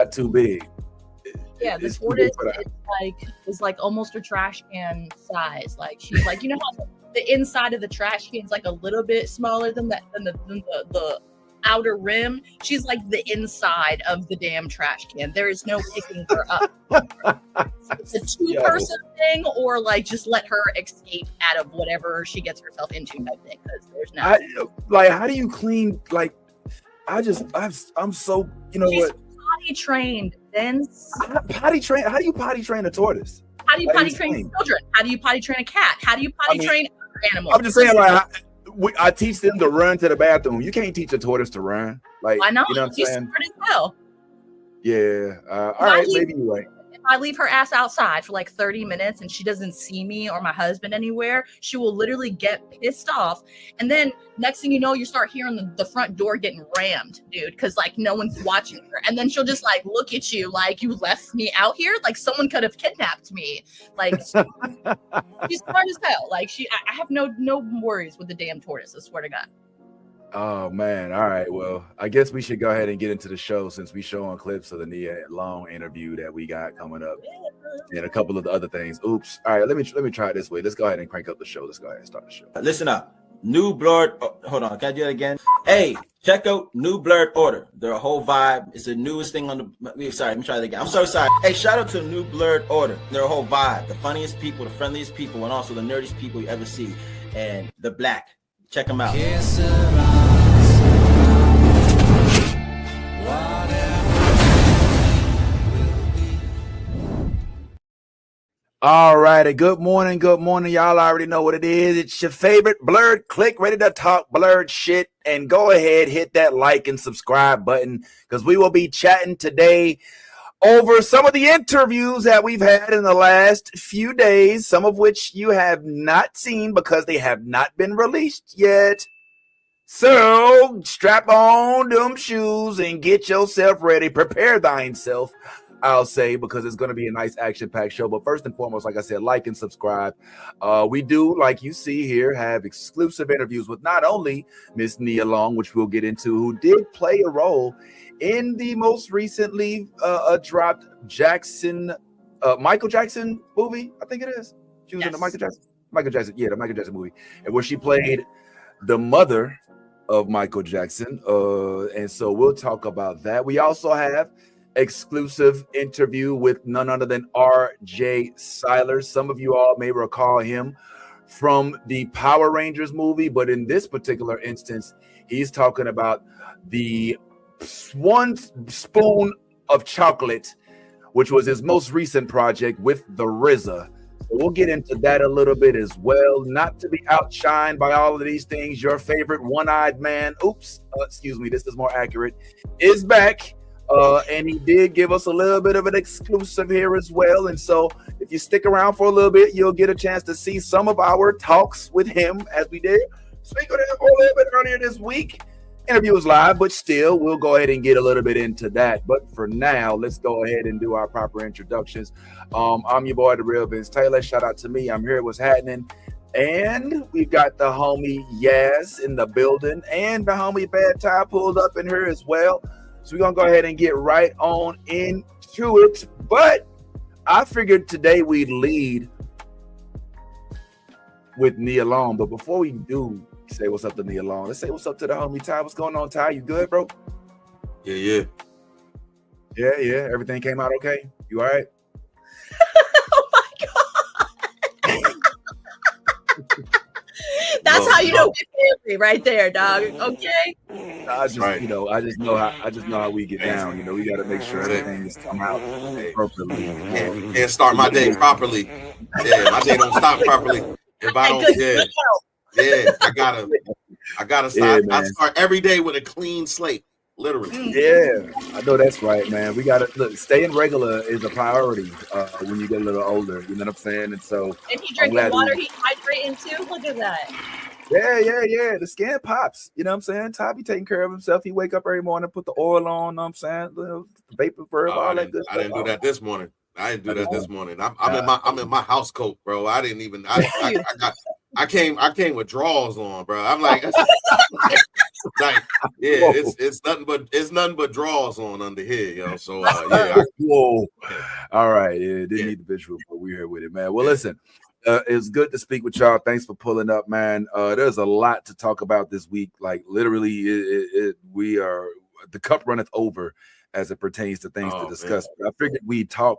too big. Yeah, the tortoise is like almost a trash can size. Like she's like, you know how the inside of the trash can is like a little bit smaller than the outer rim. She's like the inside of the damn trash can. There is no picking her up. It's a two-person thing, or like just let her escape out of whatever she gets herself into type thing. Because there's no like, how do you clean? Like, I'm so, you know, she's what? Potty trained, Vince. Potty train? How do you potty train a tortoise? How do you potty train children? How do you potty train a cat? How do you potty train other animals? I'm just saying, like, I teach them to run to the bathroom. You can't teach a tortoise to run. Like, why not? You know what I'm saying? Smart as hell. Yeah. All right, maybe you're right. If I leave her ass outside for like 30 minutes and she doesn't see me or my husband anywhere, she will literally get pissed off. And then next thing you know, you start hearing the front door getting rammed, dude, because like no one's watching her. And then she'll just like look at you like, you left me out here? Like someone could have kidnapped me. Like she's smart as hell. Like I have no worries with the damn tortoise, I swear to God. Oh man. All right. Well, I guess we should go ahead and get into the show since we showing clips of the Nia Long interview that we got coming up and a couple of the other things. Oops. All right, let me try it this way. Let's go ahead and crank up the show. Let's go ahead and start the show. Listen up. New Blerd. Oh, hold on. Can I do that again? Hey, check out new Blerd Order. Their whole vibe. It's the newest thing on the. Sorry, let me try that again. I'm so sorry. Hey, shout out to new Blerd Order. Their whole vibe. The funniest people, the friendliest people, and also the nerdiest people you ever see. And the black. Check them out. All righty. Good morning. Good morning. Y'all already know what it is. It's your favorite Blerd Click, ready to talk Blerd shit. And go ahead, hit that like and subscribe button because we will be chatting today over some of the interviews that we've had in the last few days, some of which you have not seen because they have not been released yet. So strap on them shoes and get yourself ready. Prepare thyself, I'll say, because it's going to be a nice action-packed show. But first and foremost, like I said, like and subscribe. We do, like you see here, have exclusive interviews with not only Miss Nia Long, which we'll get into, who did play a role in the most recently dropped Michael Jackson movie, I think it is. She was in the Michael Jackson, the Michael Jackson movie, and where she played the mother of Michael Jackson. And so we'll talk about that. We also have exclusive interview with none other than R.J. Cyler. Some of you all may recall him from the Power Rangers movie, but in this particular instance, he's talking about the one spoon of chocolate, which was his most recent project with the RZA. So we'll get into that a little bit as well. Not to be outshined by all of these things, your favorite one-eyed man, excuse me, this is more accurate, is back. And he did give us a little bit of an exclusive here as well. And so if you stick around for a little bit, you'll get a chance to see some of our talks with him as we did speak with him a little bit earlier this week. Interview was live, but still, we'll go ahead and get a little bit into that. But for now, let's go ahead and do our proper introductions. I'm your boy, the real Vince Taylor. Shout out to me. I'm here. What's happening? And we've got the homie Yaz in the building, and the homie Bad Ty pulled up in here as well. So we're going to go ahead and get right on into it. But I figured today we'd lead with Nia Long. But before we do say what's up to Nia Long, let's say what's up to the homie Ty. What's going on, Ty? You good, bro? Yeah. Everything came out okay? You all right? Oh my God. That's how you know we're family right there, dog. Okay. I just know how we get down. You know, we got to make sure everything is come out appropriately. And start my day properly. Yeah, my day don't stop properly. If I don't, I gotta start. I start every day with a clean slate, literally. Yeah, I know that's right, man. We gotta look. Staying regular is a priority when you get a little older. You know what I'm saying? And so, and he drinking water, he hydrating too. Look at that. Yeah. The skin pops. You know what I'm saying? Ty be taking care of himself. He wake up every morning, put the oil on. Know what I'm saying? The vapor verb, all that good stuff. I didn't do that this morning. I'm in my house coat, bro. I I came with drawers on, bro. I'm like, like, yeah, it's nothing but drawers on under here, yo. So yeah. Whoa. All right. Yeah, didn't need the visual, but we're here with it, man. Well, listen, it's good to speak with y'all. Thanks for pulling up, man. There's a lot to talk about this week. Like literally, we are the cup runneth over as it pertains to things to discuss. But I figured we'd talk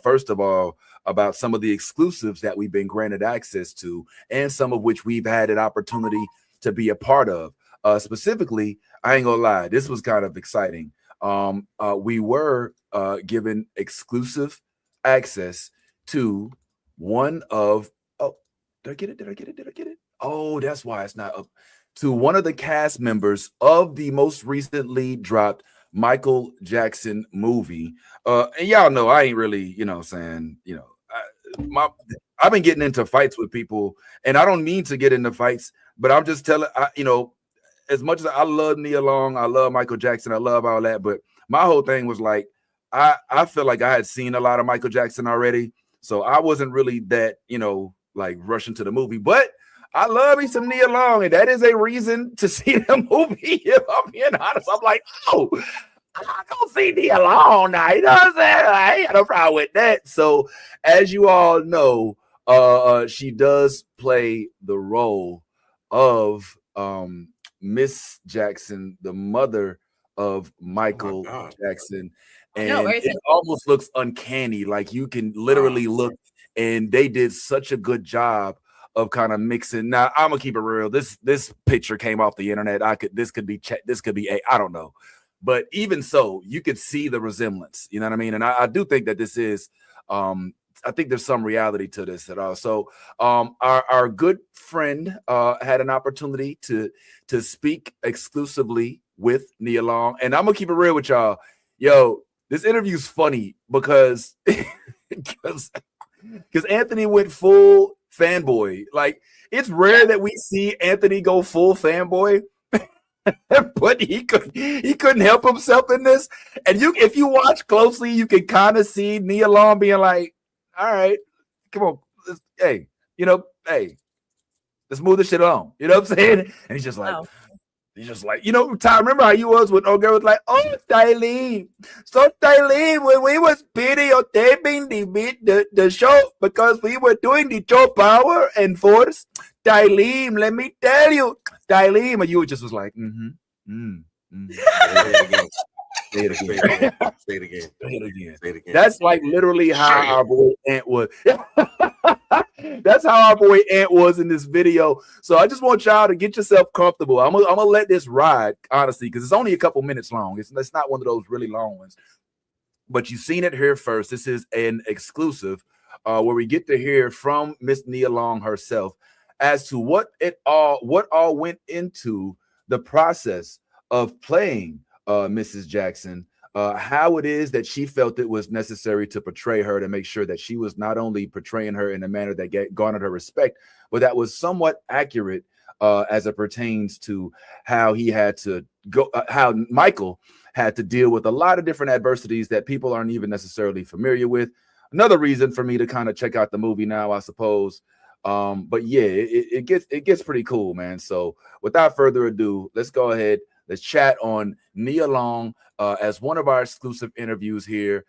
first of all about some of the exclusives that we've been granted access to, and some of which we've had an opportunity to be a part of. Specifically, I ain't gonna lie, this was kind of exciting. We were given exclusive access to one of did I get it? Oh, that's why it's not up. To one of the cast members of the most recently dropped Michael Jackson movie. And y'all know I ain't really, I've been getting into fights with people, and I don't mean to get into fights, but I'm just telling, as much as I love Nia Long, I love Michael Jackson, I love all that, but my whole thing was like, I feel like I had seen a lot of Michael Jackson already, so I wasn't really that, like rushing to the movie, but I love me some Nia Long, and that is a reason to see the movie. If I'm being honest, I'm like, oh, I don't see Nia Long now. You know what I'm saying? I ain't got no problem with that. So, as you all know, she does play the role of Miss Jackson, the mother of Michael Jackson, and it almost looks uncanny. Like you can literally look, and they did such a good job of kind of mixing. Now I'm gonna keep it real. This picture came off the internet. This could be I don't know, but even so, you could see the resemblance. You know what I mean? And I do think that this is. I think there's some reality to this at all. So our good friend had an opportunity to speak exclusively with Nia Long. And I'm gonna keep it real with y'all. Yo, this interview's funny because Anthony went full fanboy. Like it's rare that we see Anthony go full fanboy. But he couldn't help himself in this. And if you watch closely, you can kind of see Nia Long being like, all right, come on, hey, let's move this shit on. You know what I'm saying? And he's just like, Ty, remember how you was when old girl was like, oh, Tylene. So Tylene, when we was videotaping the show because we were doing the show Power and Force, Tylene, let me tell you, Tylene, and you just was like, Say it again. That's like literally how our boy Ant was. That's how our boy Ant was in this video. So I just want y'all to get yourself comfortable. I'm gonna let this ride, honestly, because it's only a couple minutes long. It's not one of those really long ones. But you've seen it here first. This is an exclusive where we get to hear from Miss Nia Long herself as to what all went into the process of playing Mrs. Jackson, how it is that she felt it was necessary to portray her, to make sure that she was not only portraying her in a manner that garnered her respect, but that was somewhat accurate as it pertains to how he had to go, how Michael had to deal with a lot of different adversities that people aren't even necessarily familiar with. Another reason for me to kind of check out the movie now, I suppose. But yeah, it gets pretty cool, man. So without further ado, let's go ahead. Let's chat on Nia Long as one of our exclusive interviews here,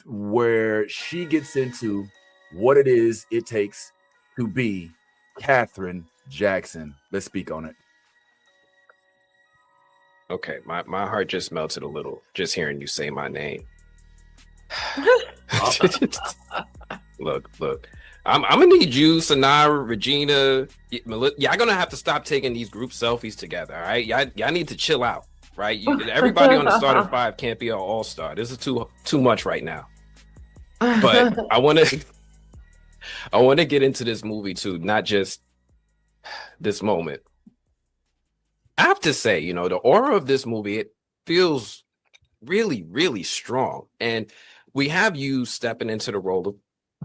where she gets into what it is it takes to be Catherine Jackson. Let's speak on it. Okay, my heart just melted a little just hearing you say my name. Look. I'm gonna need you, Sanara, Regina, y'all gonna have to stop taking these group selfies together. All right, y'all need to chill out, right? Everybody on the starting five can't be an all-star. This is too much right now. But I want to get into this movie too, not just this moment. I have to say, the aura of this movie, it feels really, really strong, and we have you stepping into the role of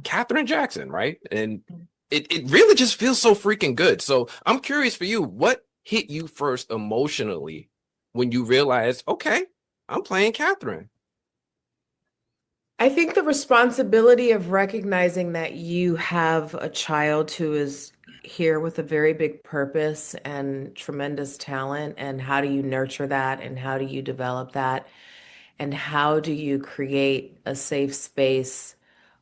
Catherine Jackson, right? And it really just feels so freaking good. So I'm curious for you, what hit you first emotionally when you realized, okay, I'm playing Catherine? I think the responsibility of recognizing that you have a child who is here with a very big purpose and tremendous talent. And how do you nurture that? And how do you develop that? And how do you create a safe space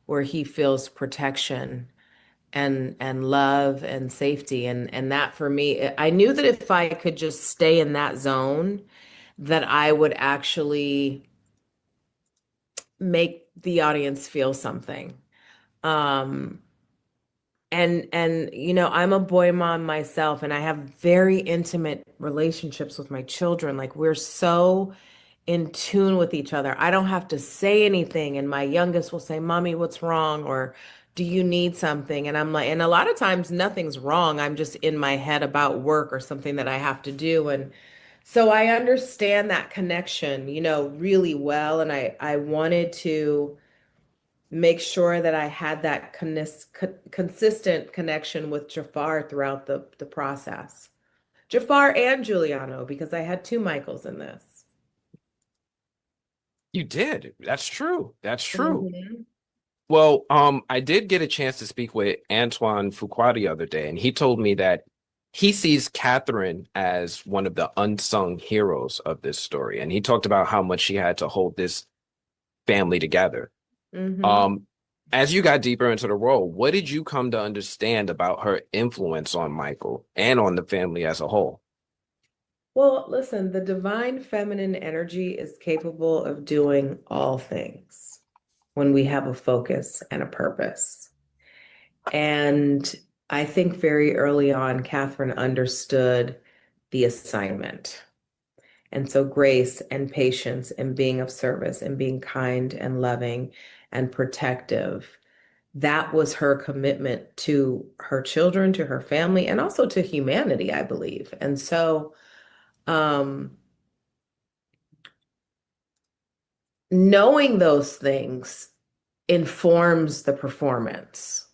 where he feels protection and love and safety? And that for me, I knew that if I could just stay in that zone, that I would actually make the audience feel something. Um, and you know, I'm a boy mom myself, and I have very intimate relationships with my children. Like, we're so in tune with each other. I don't have to say anything, and my youngest will say, "Mommy, what's wrong?" or "Do you need something?" And I'm like, and a lot of times nothing's wrong. I'm just in my head about work or something that I have to do. And so I understand that connection, you know, really well. And I wanted to make sure that I had that consistent connection with Jafar throughout the process. Jafar and Giuliano, because I had two Michaels in this. You did. That's true. That's true. Mhm. Well, I did get a chance to speak with Antoine Fuqua the other day, and he told me that he sees Catherine as one of the unsung heroes of this story. And he talked about how much she had to hold this family together. Mhm. As you got deeper into the role, what did you come to understand about her influence on Michael and on the family as a whole? Well, listen, the divine feminine energy is capable of doing all things when we have a focus and a purpose. And I think very early on, Catherine understood the assignment. And so grace and patience and being of service and being kind and loving and protective, that was her commitment to her children, to her family, and also to humanity, I believe. And so, knowing those things informs the performance.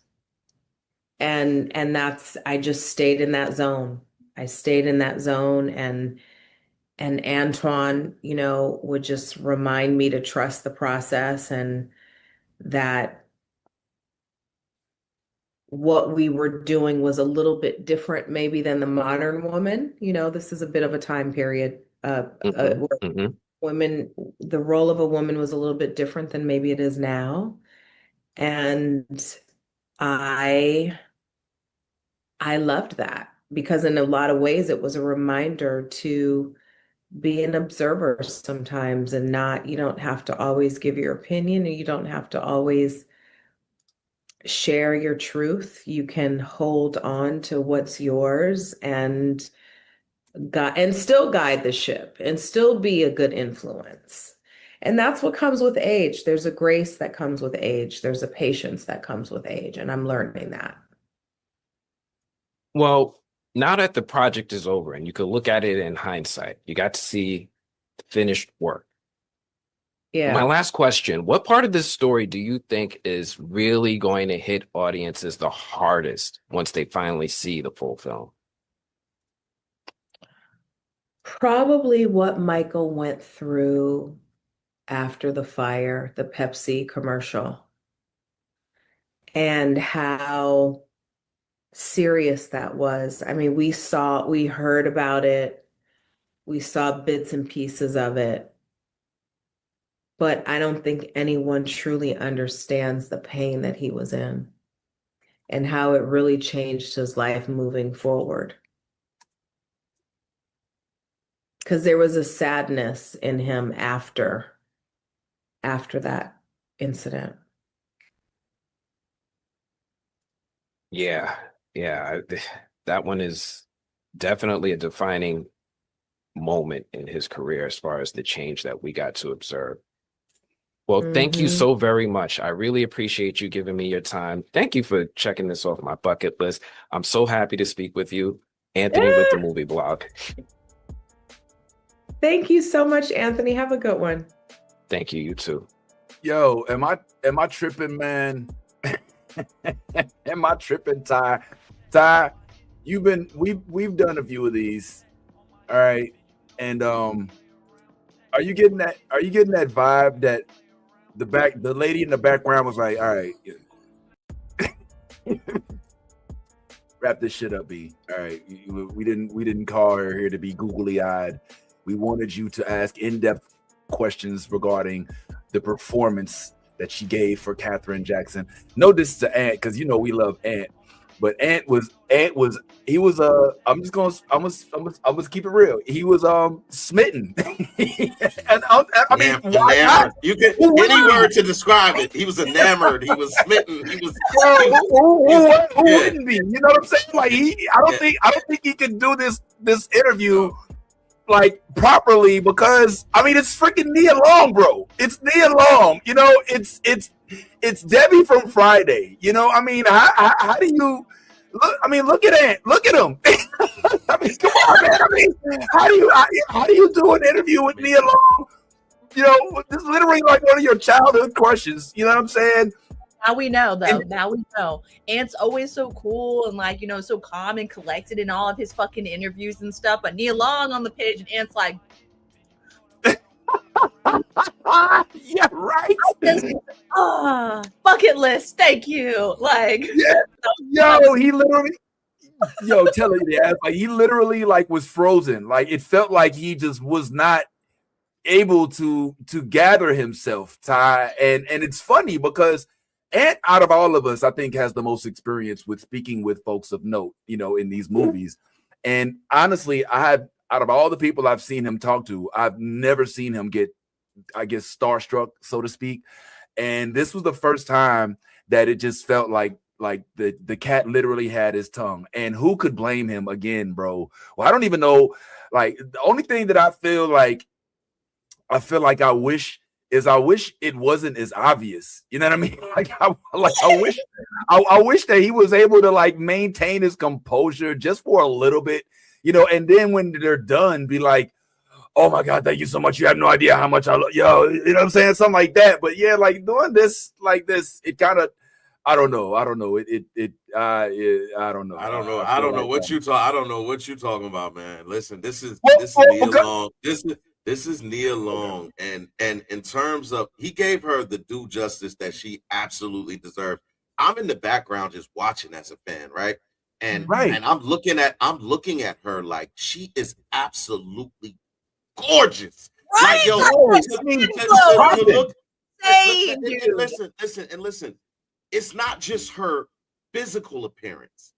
And that's, I just stayed in that zone. I stayed in that zone, and Antoine, you know, would just remind me to trust the process, and that what we were doing was a little bit different maybe than the modern woman. You know, this is a bit of a time period where women, the role of a woman was a little bit different than maybe it is now. And I I loved that, because in a lot of ways it was a reminder to be an observer sometimes, and not, you don't have to always give your opinion, and you don't have to always share your truth. You can hold on to what's yours and still guide the ship and still be a good influence. And that's what comes with age. There's a grace that comes with age. There's a patience that comes with age. And I'm learning that. Well, now that the project is over and you could look at it in hindsight, you got to see the finished work. Yeah. My last question, what part of this story do you think is really going to hit audiences the hardest once they finally see the full film? Probably what Michael went through after the fire, the Pepsi commercial, and how serious that was. I mean, we heard about it, we saw bits and pieces of it, but I don't think anyone truly understands the pain that he was in and how it really changed his life moving forward. Because there was a sadness in him after that incident. Yeah, that one is definitely a defining moment in his career as far as the change that we got to observe. Well, thank you so very much. I really appreciate you giving me your time. Thank you for checking this off my bucket list. I'm so happy to speak with you, Anthony, with the Movie Blog. Thank you so much, Anthony. Have a good one. Thank you. You too. Yo, am I tripping, man? Am I tripping, Ty? Ty, we've done a few of these, all right. And are you getting that vibe that the lady in the background was like, all right, wrap this shit up, B. All right, we didn't call her here to be googly eyed. We wanted you to ask in-depth questions regarding the performance that she gave for Katherine Jackson. No diss to Ant, because you know we love Ant, but Ant was I'm gonna keep it real. He was smitten. And I mean, why not? You can any word to describe it. He was enamored. He was smitten. He was. Who wouldn't be? You know what I'm saying? Like I don't think he could do this interview like properly, because I mean it's freaking Nia Long, bro. It's Nia Long. You know, it's Debbie from Friday. You know, I mean, how do you look? I mean, look at Ant. Look at him. I mean, come on, man. I mean, how do you do an interview with Nia Long? You know, this is literally like one of your childhood crushes. You know what I'm saying? Now we know, though. Now we know. Ant's always so cool and like, you know, so calm and collected in all of his fucking interviews and stuff. But Nia Long on the page and Ant's like, yeah, right. Bucket list. Thank you. Like, yo, he literally, tell you that, like he literally like was frozen. Like it felt like he just was not able to gather himself, Ty. And it's funny because Ant, out of all of us, I think has the most experience with speaking with folks of note, you know, in these movies. And honestly, out of all the people I've seen him talk to, I've never seen him get, I guess, starstruck, so to speak. And this was the first time that it just felt like the cat literally had his tongue. And who could blame him again, bro? Well, I don't even know. Like the only thing that I feel like I wish it wasn't as obvious. You know what I mean? I wish that he was able to like maintain his composure just for a little bit, you know, and then when they're done, be like, oh my God, thank you so much. You have no idea how much I love you know what I'm saying? Something like that. But yeah, like doing this like this, it kind of, I don't know. I don't know what you're talking about, man. Listen, this is Nia Long. This is Nia Long, and in terms of, he gave her the due justice that she absolutely deserved. I'm in the background just watching as a fan, right? And I'm looking at her like she is absolutely gorgeous. Right? Like, yo, listen. It's not just her physical appearance.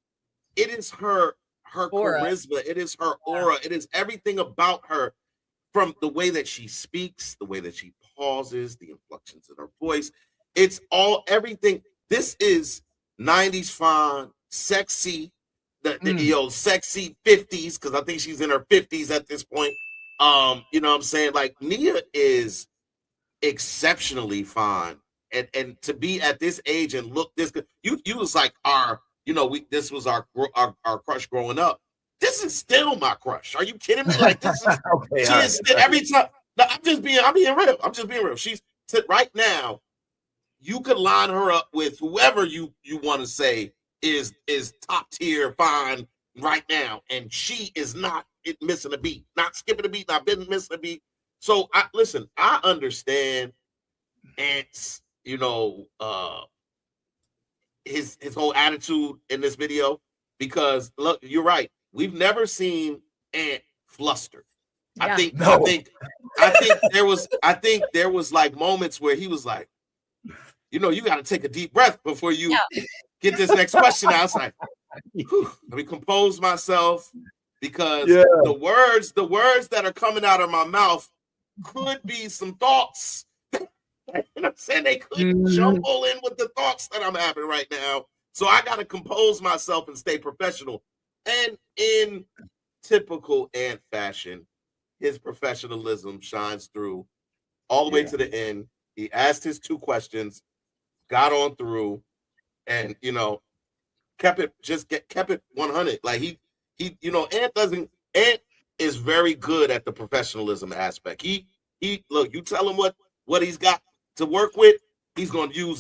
It is her charisma. It is her aura. It is everything about her. From the way that she speaks, the way that she pauses, the inflections in her voice, it's all everything. This is 90s fine, sexy, sexy 50s, because I think she's in her 50s at this point. You know what I'm saying? Like Nia is exceptionally fine, and to be at this age and look this good, you was like this was our crush growing up. This is still my crush. Are you kidding me? Like this is she is still, every time. No, I'm being real. I'm just being real. She's right now. You could line her up with whoever you want to say is top tier fine right now, and she is not missing a beat, not skipping a beat, not been missing a beat. So I understand Ant's, his whole attitude in this video, because look, you're right. We've never seen Ant flustered. Yeah. I think there was like moments where he was like, you got to take a deep breath before you get this next question. I was like, let me compose myself, because the words that are coming out of my mouth could be some thoughts. You know what I'm saying? They could jumble in with the thoughts that I'm having right now. So I got to compose myself and stay professional. And in typical Ant fashion, his professionalism shines through all the way to the end. He asked his 2 questions, got on through, and kept it 100. Like he Ant is very good at the professionalism aspect. He look, you tell him what he's got to work with, he's gonna use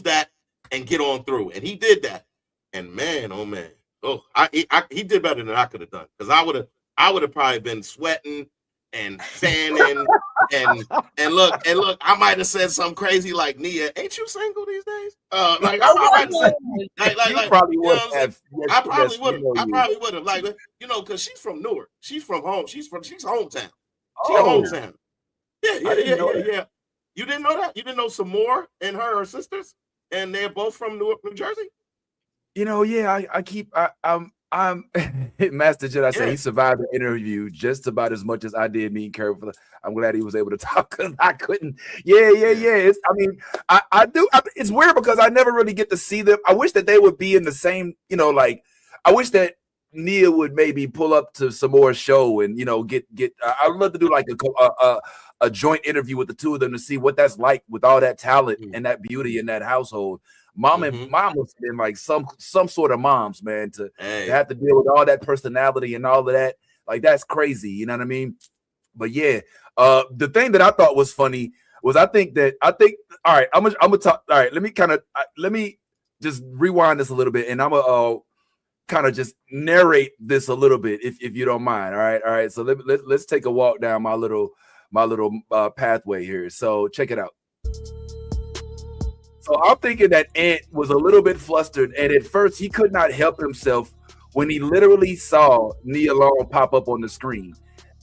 that and get on through. And he did that. And man, oh man. Oh, he did better than I could have done, because I would have probably been sweating and fanning and look, I might have said something crazy like, Nia, ain't you single these days? Like I might have said, like probably would have. I probably would have. I probably would have. Like, because she's from Newark. She's from home. She's hometown. She's hometown. Yeah. You didn't know that? You didn't know some more and her are sisters, and they're both from Newark, New Jersey. I'm Master Jedi said he survived the interview just about as much as I did. Me and Carol, I'm glad he was able to talk because I couldn't. Yeah. I do. It's weird because I never really get to see them. I wish that they would be in the same. I wish that Nia would maybe pull up to some more show and get. I'd love to do like a joint interview with the two of them to see what that's like with all that talent and that beauty in that household. Mom must have been like some sort of moms, man, to have to deal with all that personality and all of that. Like, that's crazy, you know what I mean? But yeah, the thing that I thought was funny was I think all right, I'm gonna talk. All right, let me just rewind this a little bit, and I'm gonna kind of just narrate this a little bit, if you don't mind. All right. So let's take a walk down my little pathway here. So check it out. So I'm thinking that Ant was a little bit flustered, and at first he could not help himself when he literally saw Nia Long pop up on the screen.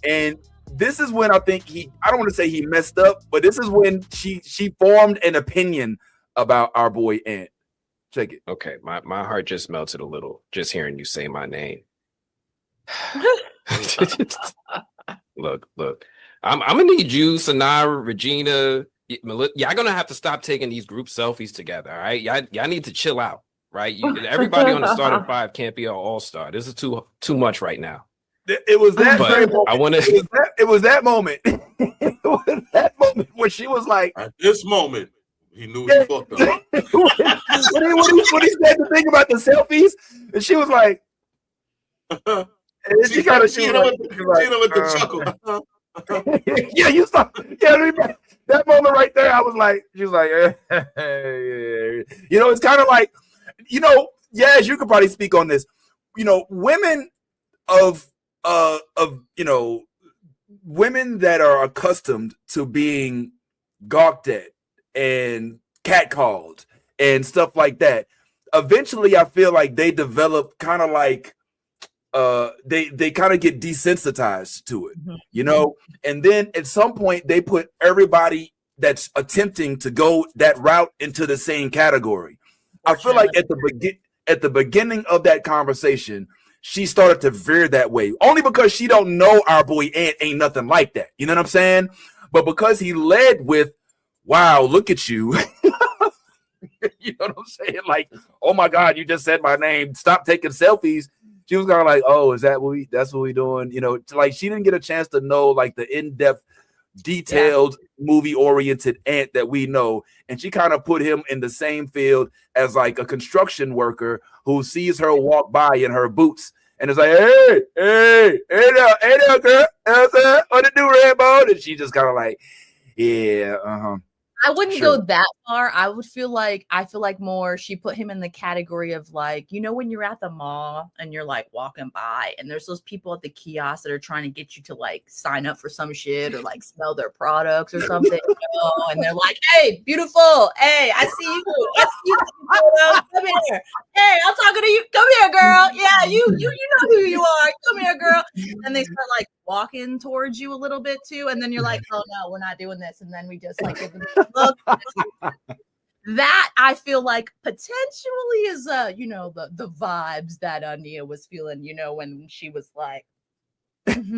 And this is when I think I don't want to say he messed up, but this is when she formed an opinion about our boy Ant. Check it. Okay, my heart just melted a little just hearing you say my name. Look. I'm gonna need you, Sanara, Regina. Y'all gonna have to stop taking these group selfies together, all right? Y'all need to chill out, right? Everybody on the starting five can't be an all-star. This is too much right now. It was that moment. I want to. It was that moment. It was that moment where she was like, at this moment, he knew he fucked up. when he said the thing about the selfies, and she was like, and she kind of with the chuckle. Yeah, you saw. Yeah, that moment right there. I was like, she was like, it's kind of like, yes, you could probably speak on this. Women women that are accustomed to being gawked at and catcalled and stuff like that. Eventually, I feel like they develop kind of like. They kind of get desensitized to it, and then at some point they put everybody that's attempting to go that route into the same category. I feel like at the beginning of that conversation, she started to veer that way, only because she don't know our boy Ant ain't nothing like that. You know what I'm saying? But because he led with, "Wow, look at you." You know what I'm saying? Like, "Oh my God, you just said my name. Stop taking selfies." She was kind of like, "Oh, that's what we doing?" Like she didn't get a chance to know like the in-depth, detailed, movie-oriented Ant that we know. And she kind of put him in the same field as like a construction worker who sees her walk by in her boots and is like, hey there, girl. What to do, Rambo? And she just kind of like, yeah, I wouldn't go that far. I feel like more she put him in the category of like, when you're at the mall and you're like walking by and there's those people at the kiosk that are trying to get you to like sign up for some shit or like smell their products or something, and they're like, "Hey, beautiful. Hey, I see you. Come here. Hey, I'm talking to you. Come here, girl. Yeah, you know who you are. Come here, girl." And they start like walking towards you a little bit too, and then you're like, "Oh no, we're not doing this," and then we just like give them a look. That I feel like potentially is the vibes that Nia was feeling, when she was like, yeah.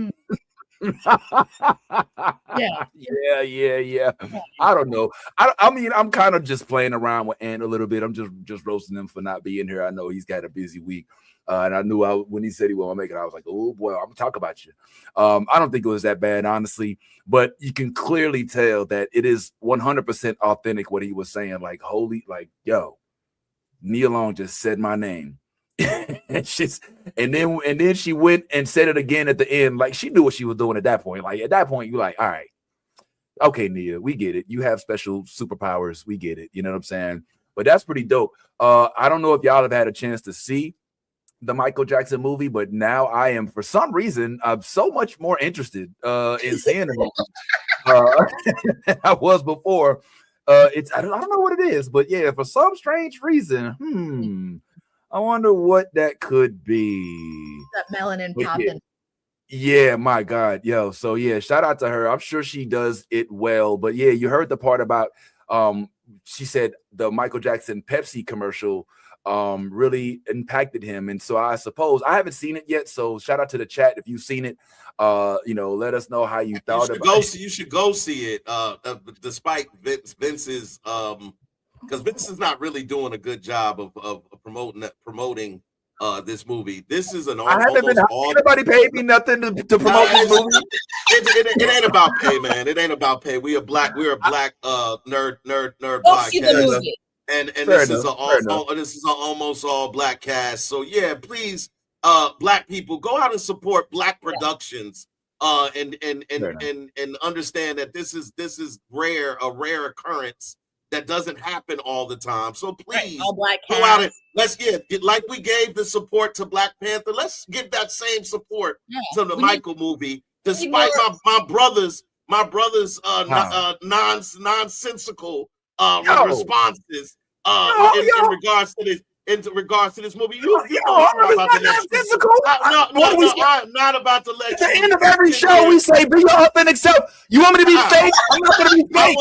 I don't know. I mean, I'm kind of just playing around with Ant a little bit. I'm just roasting him for not being here. I know he's got a busy week. And I knew when he said he won't make it, I was like, "Oh boy, I'm gonna talk about you." I don't think it was that bad, honestly, but you can clearly tell that it is 100% authentic what he was saying. Like, yo, Nia Long just said my name. and then she went and said it again at the end. Like she knew what she was doing at that point. Like at that point, you're like, all right, okay, Nia, we get it. You have special superpowers. We get it. You know what I'm saying? But that's pretty dope. I don't know if y'all have had a chance to see the Michael Jackson movie, but now I am, for some reason, I'm so much more interested in seeing the movie than I was before. I don't know what it is, but yeah, for some strange reason, I wonder what that could be. That melanin popping. Yeah, my God, yo. So yeah, shout out to her. I'm sure she does it well. But yeah, you heard the part about she said the Michael Jackson Pepsi commercial really impacted him. And so I suppose I haven't seen it yet. So shout out to the chat if you've seen it. Let us know how you thought about it. You should go see it. Despite Vince's because Vince is not really doing a good job of promoting this movie. This is an anybody paid me nothing to promote this movie. It ain't about pay, man. It ain't about pay. We're a black nerd podcast. And this is an almost all black cast. So yeah, please, black people, go out and support black productions. And understand that this is a rare occurrence that doesn't happen all the time. So please go out and let's like we gave the support to Black Panther. Let's give that same support to the Michael movie, despite my brother's nonsensical responses in regards to this. In regards to this movie, I'm not about to let at the end of every show we say be your authentic self. You want me to be fake? I'm not going to be fake.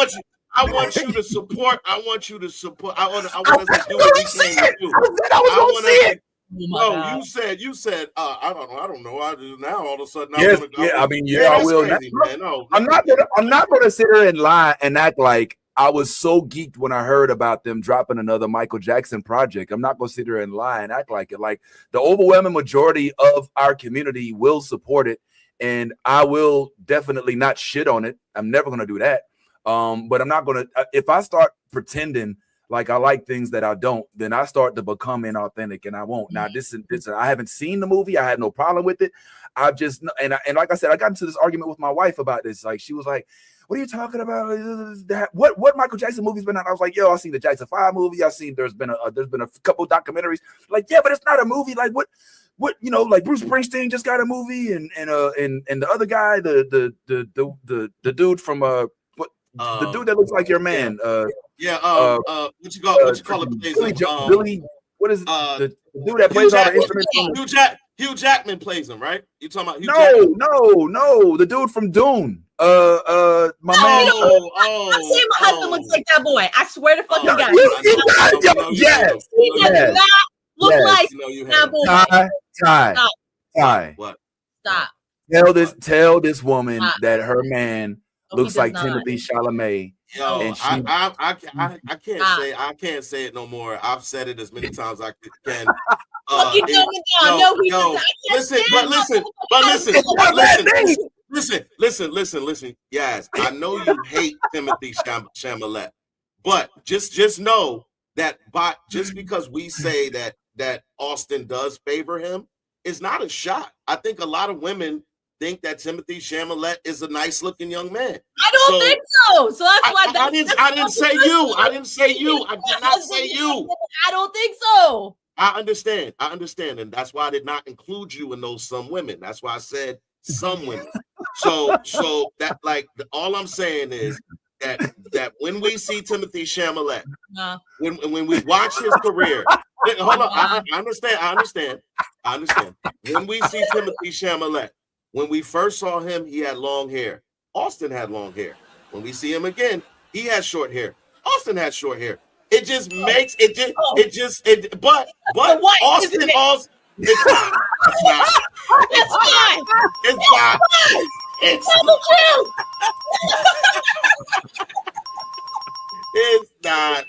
I want you to support. I want us to do what we can do. No, you said. I don't know. I just now all of a sudden. I will. No, I'm not going to sit here and lie and act like I was so geeked when I heard about them dropping another Michael Jackson project. I'm not going to sit here and lie and act like it. Like the overwhelming majority of our community will support it, and I will definitely not shit on it. I'm never going to do that. But I'm not going to. If I start pretending like I like things that I don't, then I start to become inauthentic, and I won't. Now, this I haven't seen the movie. I had no problem with it. I've just and like I said, I got into this argument with my wife about this. Like she was like, "What are you talking about? What Michael Jackson movie's been out?" I was like, "Yo, I seen the Jackson 5 movie. I seen there's been a couple documentaries." Like, yeah, but it's not a movie. Like what like Bruce Springsteen just got a movie, and the other guy, the dude from the dude that looks like your man. What you call it? Billy. What is the dude that plays all the instruments? Hugh Jackman plays him, right? You talking about Hugh Jackman? No, the dude from Dune. My man. I'm saying my husband looks like that boy. I swear to fucking God. Yes. He does not look like that boy. Ty. What? Stop. Tell this woman that her man looks like Timothy Chalamet. Yo, and I can't say it no more. I've said it as many times as I can. Listen. Yes, I know you hate Timothy Chalamet, but just know that just because we say that Austin does favor him, it's not a shot. I think a lot of women think that Timothy Chalamet is a nice looking young man. I don't think so. So that's why I didn't say you. I did not say you. I don't think so. I understand, and that's why I did not include you in those some women. That's why I said some women. So that all I'm saying is that when we see Timothy Chalamet, when we watch his career, hold on, I understand. When we see Timothy Chalamet, when we first saw him, he had long hair. Austin had long hair. When we see him again, he has short hair. Austin has short hair. It just makes but Austin also it's not. It's not.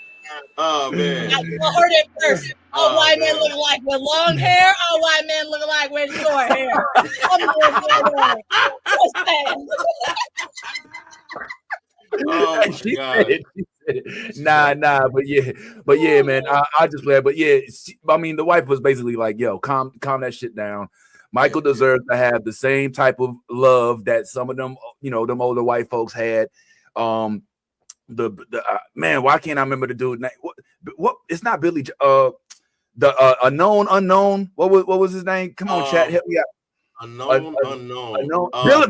Oh man. I heard it first. All white men look like with long hair. All white men look like with short hair. Oh my God. Nah, but yeah, man. I just glad, but yeah, I mean, the wife was basically like, "Yo, calm that shit down." Michael deserves to have the same type of love that some of them, them older white folks had. Man, why can't I remember the dude name? What? It's not Billy. The unknown. What was his name? Come on, chat, help me out. Unknown.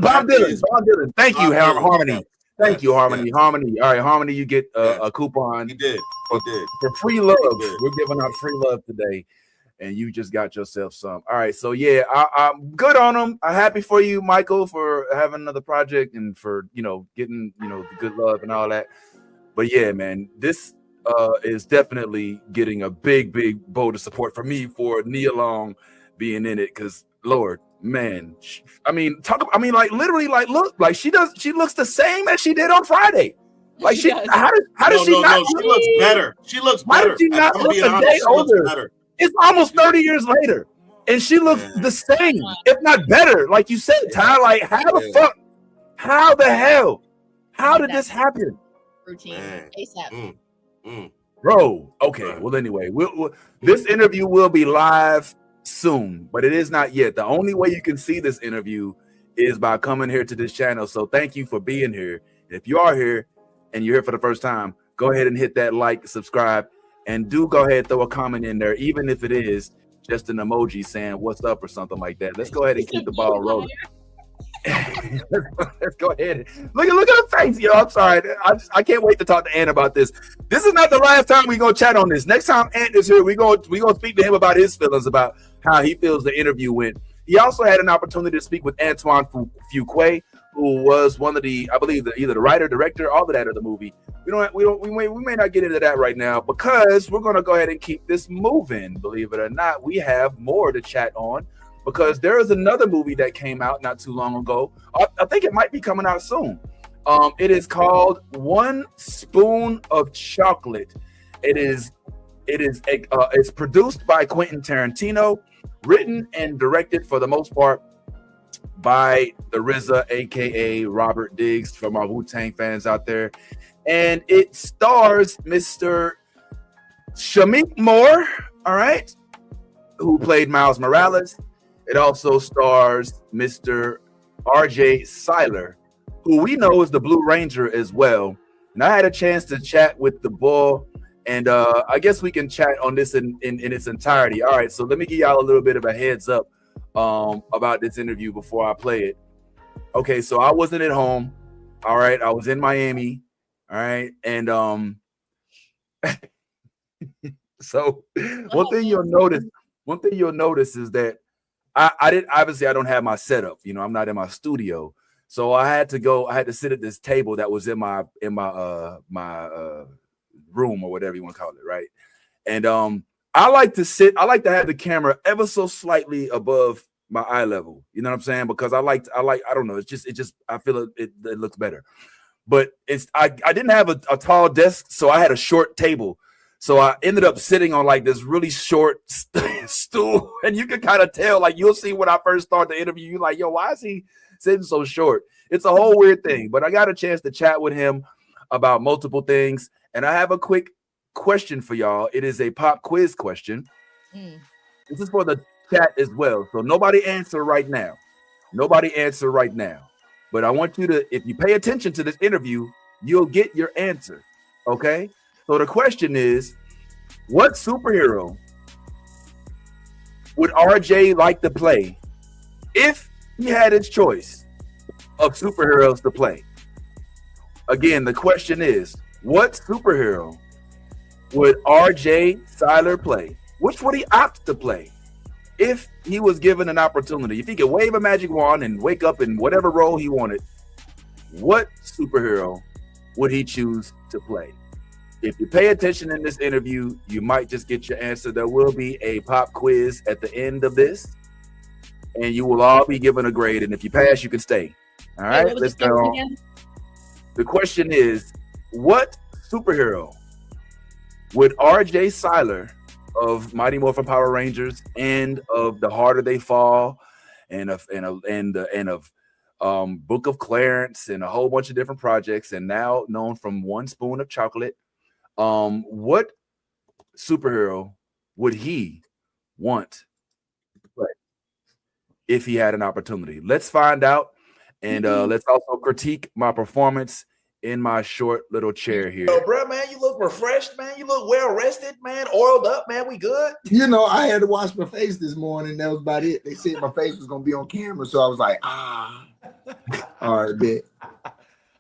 Bob Dylan. Thank you, Harmony. Yes, Thank you, Harmony. yes. Harmony. All right, Harmony, you get a coupon. He did. For free love. We're giving out free love today, and you just got yourself some. All right, so yeah, I'm good on them. I'm happy for you, Michael, for having another project and for getting the good love and all that. But yeah, man, this is definitely getting a big vote of support for me for Nia Long being in it, because Lord, man, literally, look, like she looks the same as she did on Friday. Like how does she not? She looks better. She looks better. Why did she not look a day older? It's almost 30 years later, and she looks the same, if not better. Like you said, Ty. Like how the hell? How did this happen? Routine ASAP. Bro, okay. Well, anyway, this interview will be live soon, but it is not yet. The only way you can see this interview is by coming here to this channel. So thank you for being here. If you are here and you're here for the first time, go ahead and hit that like, subscribe, and do go ahead and throw a comment in there, even if it is just an emoji saying what's up or something like that. Let's go ahead and keep the ball rolling. Let's go ahead. Look at her face, yo. I'm sorry. I can't wait to talk to Ant about this. This is not the last time we're gonna chat on this. Next time Ant is here, we're gonna speak to him about his feelings about how he feels the interview went. He also had an opportunity to speak with Antoine Fuqua, who was one of the, I believe, either the writer, director, all of that of the movie. We may not get into that right now because we're gonna go ahead and keep this moving. Believe it or not, we have more to chat on, because there is another movie that came out not too long ago. I think it might be coming out soon. It is called One Spoon of Chocolate. It's produced by Quentin Tarantino, written and directed for the most part by the RZA, aka Robert Diggs, from our Wu-Tang fans out there, and it stars Mr. Shameik Moore, all right, who played Miles Morales. It also stars Mr. RJ Cyler, who we know is the Blue Ranger as well. And I had a chance to chat with the boy, and I guess we can chat on this in its entirety. All right, so let me give y'all a little bit of a heads up about this interview before I play it. Okay, so I wasn't at home. All right, I was in Miami. All right, and so one thing you'll notice is that I didn't, obviously I don't have my setup. I'm not in my studio, so I had to sit at this table that was in my room, or whatever you want to call it, right? And I like to have the camera ever so slightly above my eye level. You know what I'm saying? Because I don't know, I feel it looks better. But I didn't have a tall desk, so I had a short table. So I ended up sitting on like this really short stool, and you can kind of tell, like you'll see when I first start the interview, you're like, yo, why is he sitting so short? It's a whole weird thing, but I got a chance to chat with him about multiple things, and I have a quick question for y'all. It is a pop quiz question. This is for the chat as well, so nobody answer right now. But I want you to, if you pay attention to this interview, you'll get your answer, okay? So the question is, what superhero would RJ like to play if he had his choice of superheroes to play? Again, the question is, what superhero would RJ Cyler play? Which would he opt to play if he was given an opportunity? If he could wave a magic wand and wake up in whatever role he wanted, what superhero would he choose to play? If you pay attention in this interview, you might just get your answer. There will be a pop quiz at the end of this, and you will all be given a grade. And if you pass, you can stay. All right, let's go on. The question is, what superhero would RJ Cyler of Mighty Morphin Power Rangers and of The Harder They Fall and of Book of Clarence and a whole bunch of different projects, and now known from One Spoon of Chocolate, what superhero would he want to play if he had an opportunity? Let's find out, and let's also critique my performance in my short little chair here. Yo, bro, man, you look refreshed, man. You look well rested, man. Oiled up, man. We good. You know, I had to wash my face this morning. That was about it. They said my face was gonna be on camera, so I was like, all right, bet.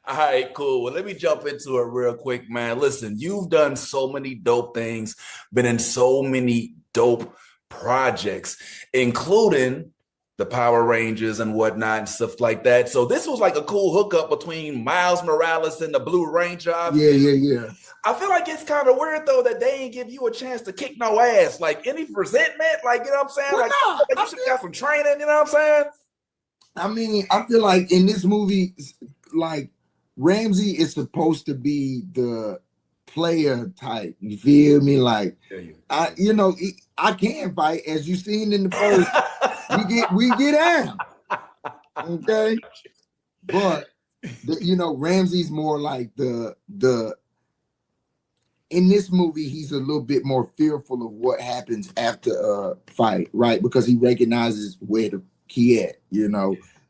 All right, cool. Well, let me jump into it real quick, man. Listen, you've done so many dope things, been in so many dope projects, including the Power Rangers and whatnot and stuff like that. So this was like a cool hookup between Miles Morales and the Blue Ranger. Yeah. I feel like it's kind of weird though that they ain't give you a chance to kick no ass. Like any resentment, like you know what I'm saying? Well, like no, you should have got some training, you know what I'm saying? I mean, I feel like in this movie, like Ramsey is supposed to be the player type. You feel me? Like I can fight, as you seen in the first. we get down, okay. But Ramsey's more like the. In this movie, he's a little bit more fearful of what happens after a fight, right? Because he recognizes where the key at,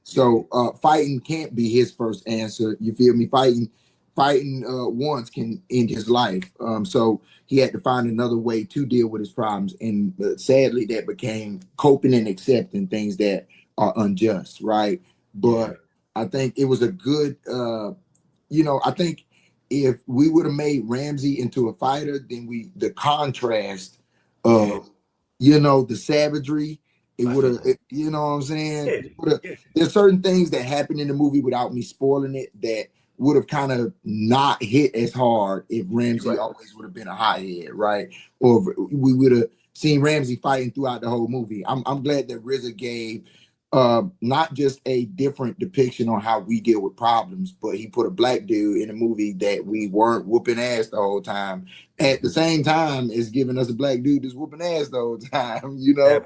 So fighting can't be his first answer. You feel me? Fighting once can end his life. So he had to find another way to deal with his problems. And sadly, that became coping and accepting things that are unjust, right? But I think it was a good, I think if we would have made Ramsey into a fighter, then the contrast of, the savagery, it would have, you know what I'm saying? There's certain things that happen in the movie without me spoiling it that would have kind of not hit as hard if Ramsey always would have been a hothead, right? Or we would have seen Ramsey fighting throughout the whole movie. I'm glad that RZA gave not just a different depiction on how we deal with problems, but he put a black dude in a movie that we weren't whooping ass the whole time. At the same time, is giving us a black dude that's whooping ass the whole time, Hey,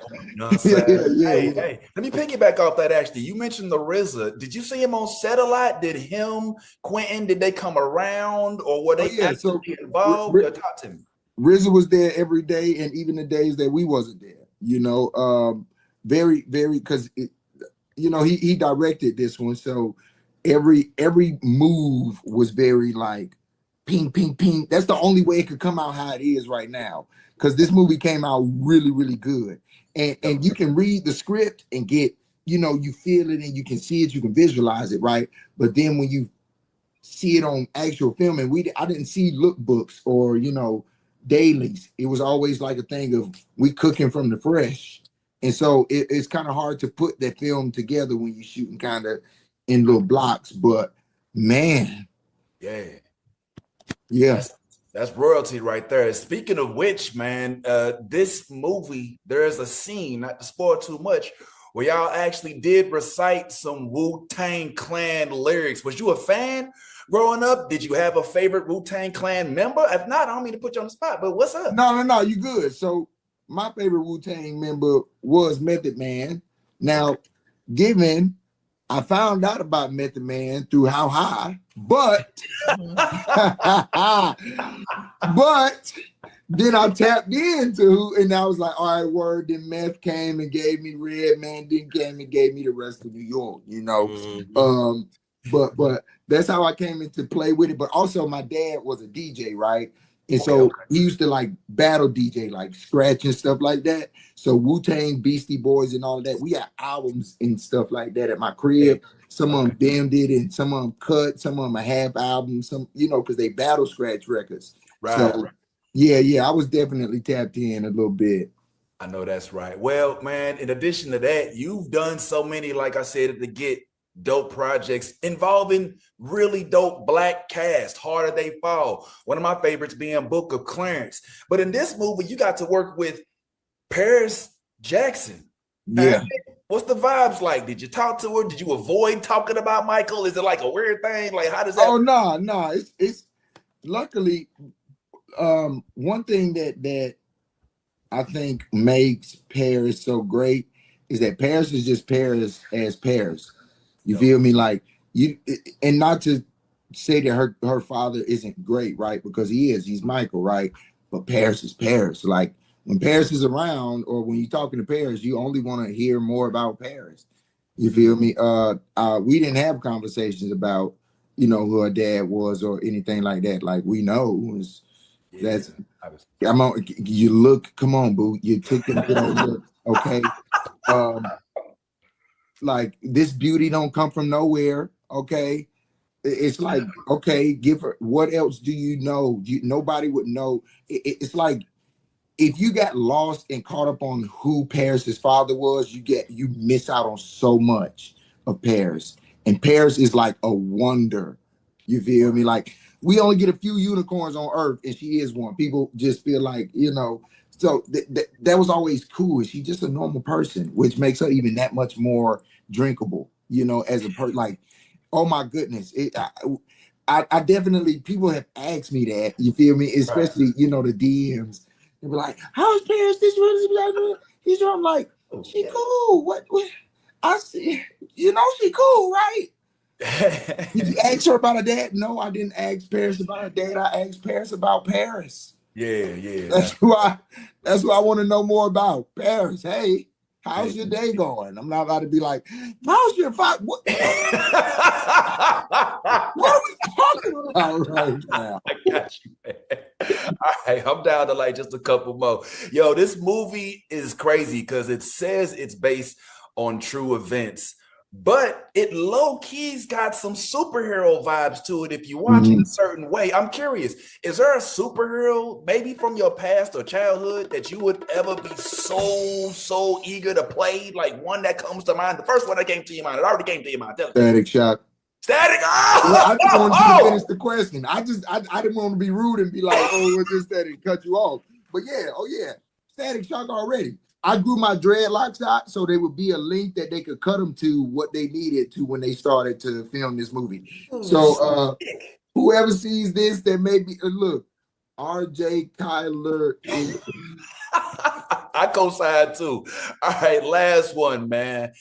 let me piggyback off that. Actually, you mentioned the RZA. Did you see him on set a lot? Did him, Quentin, did they come around, or were they involved? Talk to me. RZA was there every day, and even the days that we wasn't there. Very, very, because he directed this one, so every move was very like ping, ping, ping. That's the only way it could come out how it is right now, because this movie came out really, really good, and you can read the script and get, you feel it and you can see it, you can visualize it, right? But then when you see it on actual film, and I didn't see lookbooks or dailies. It was always like a thing of we cooking from the fresh. And so it's kind of hard to put that film together when you're shooting kind of in little blocks. But man, that's royalty right there. Speaking of which, man, this movie, there is a scene, not to spoil too much, where y'all actually did recite some Wu-Tang Clan lyrics. Was you a fan growing up? Did you have a favorite Wu-Tang Clan member? If not, I don't mean to put you on the spot, but what's up? No, you good. So my favorite Wu-Tang member was Method Man. Now, given I found out about Method Man through How High, but then I tapped into, and I was like, all right, word. Then Meth came and gave me Red Man, then came and gave me the rest of New York, But that's how I came into play with it. But also my dad was a DJ, right? And so he used to like battle DJ, like scratch and stuff like that. So Wu-Tang, Beastie Boys and all of that. We had albums and stuff like that at my crib. Some of them damned it and some of them cut, some of them a half album, some, because they battle scratch records. Right. So yeah, I was definitely tapped in a little bit. I know that's right. Well, man, in addition to that, you've done so many, like I said, to get dope projects involving really dope black cast. Harder They Fall, one of my favorites being Book of Clarence. But in this movie, you got to work with Paris Jackson. Yeah. What's the vibes like? Did you talk to her? Did you avoid talking about Michael? Is it like a weird thing? Like, how does that? Oh no. It's luckily one thing that I think makes Paris so great is that Paris is just Paris as Paris. You feel me? Like and not to say that her father isn't great, right? Because he's Michael, right? But Paris is Paris. Like when Paris is around, or when you're talking to Paris, you only want to hear more about Paris. You feel me? We didn't have conversations about you know, who her dad was or anything like that. Like we know that's I'm on. You look, come on, boo. You took them to the look, okay. Like this beauty don't come from nowhere, okay. It's like, okay, give her. What else do you know? Nobody would know. It's like if you got lost and caught up on who Paris's father was, you miss out on so much of Paris. And Paris is like a wonder. You feel me? Like we only get a few unicorns on Earth, and she is one. People just feel like, you know. So that was always cool. She's just a normal person, which makes her even that much more drinkable. You know, as a person, like. Oh my goodness. I definitely, people have asked me that, you feel me? Especially, you know, the DMs. They be like, how's Paris this one? I'm like, she cool. What? I see, you know, she cool, right? Did you ask her about her dad? No, I didn't ask Paris about her dad. I asked Paris about Paris. Yeah. That's who I want to know more about. Paris, hey. How's your day going? I'm not about to be like, how's your fight? What are we talking about right now? I got you, man. All right, I'm down to like just a couple more. Yo, this movie is crazy because it says it's based on true events, but it low-key's got some superhero vibes to it if you watch it a certain way. I'm curious, is there a superhero maybe from your past or childhood that you would ever be so eager to play? Like one that comes to mind. The first one that came to your mind, it already came to your mind. Static Shock. Static. Oh! Well, I just wanted you to finish the question. I didn't want to be rude and be like, oh, what's this Static? Cut you off. But yeah, Static Shock already. I grew my dreadlocks out so there would be a link that they could cut them to what they needed to when they started to film this movie. So whoever sees this, that may be look, RJ Cyler. I co-sign too. All right, last one, man.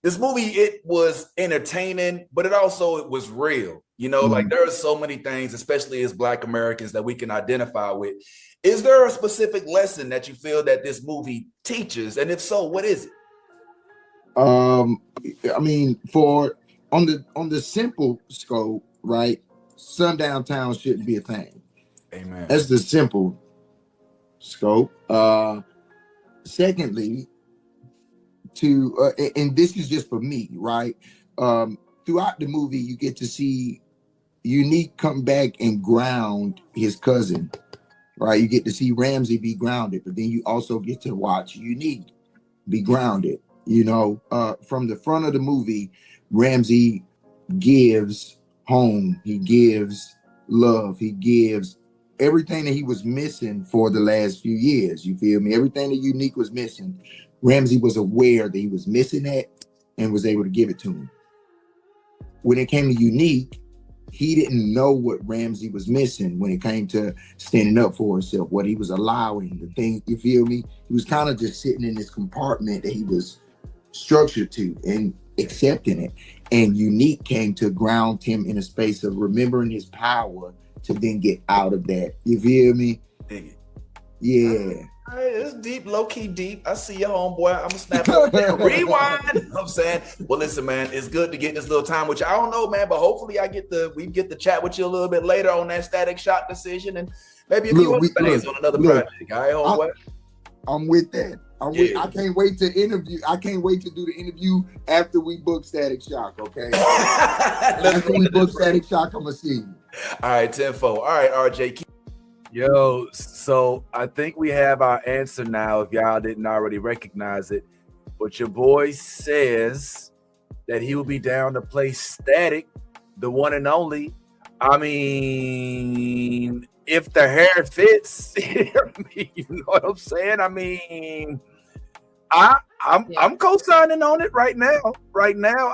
This movie, it was entertaining, but it was real. You know, like there are so many things, especially as Black Americans, that we can identify with. Is there a specific lesson that you feel that this movie teaches? And if so, what is it? I mean, on the simple scope, right? Sundown Town shouldn't be a thing. Amen. That's the simple scope. Secondly, and this is just for me, right? Throughout the movie, you get to see Unique come back and ground his cousin. Right, you get to see Ramsey be grounded, but then you also get to watch Unique be grounded. You know, from the front of the movie, Ramsey gives home, he gives love, he gives everything that he was missing for the last few years. You feel me? Everything that Unique was missing, Ramsey was aware that he was missing that and was able to give it to him. When it came to Unique, he didn't know what Ramsey was missing when it came to standing up for himself, what he was allowing, the things, you feel me? He was kind of just sitting in this compartment that he was structured to and accepting it. And Unique came to ground him in a space of remembering his power to then get out of that. You feel me? Dig it. Yeah. All right, it's deep, low-key deep. I see your homeboy. I'm gonna snap up there. Rewind. You know what I'm saying? Well, listen, man, it's good to get this little time with you. I don't know, man, but hopefully we get to chat with you a little bit later on that Static Shock decision and maybe a few other things on another project. All right, homeboy? I'm with that. I can't wait to interview. I can't wait to do the interview after we book Static Shock, okay? After we book Static Shock, I'm gonna see you. All right, 10-4. All right, RJ. Yo, so I think we have our answer now if y'all didn't already recognize it. But your boy says that he will be down to play Static, the one and only. I mean, if the hair fits, you know what I'm saying? I mean, I'm co-signing on it right now.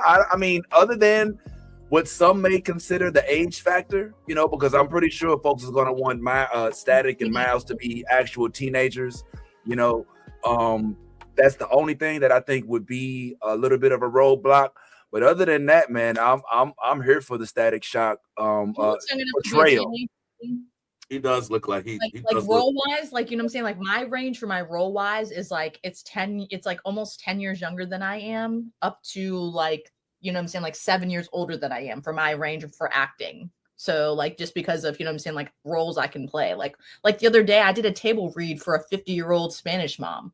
I mean, other than what some may consider the age factor, you know, because I'm pretty sure folks is going to want my Static and Miles to be actual teenagers, you know. That's the only thing that I think would be a little bit of a roadblock. But other than that, man, I'm here for the Static Shock portrayal. He does look like he like role wise, like, you know what I'm saying? Like my range for my role wise is like it's like almost 10 years younger than I am, up to like you know what I'm saying, like 7 years older than I am for my range for acting. So like, just because of, you know what I'm saying, like roles I can play. Like the other day I did a table read for a 50-year-old Spanish mom.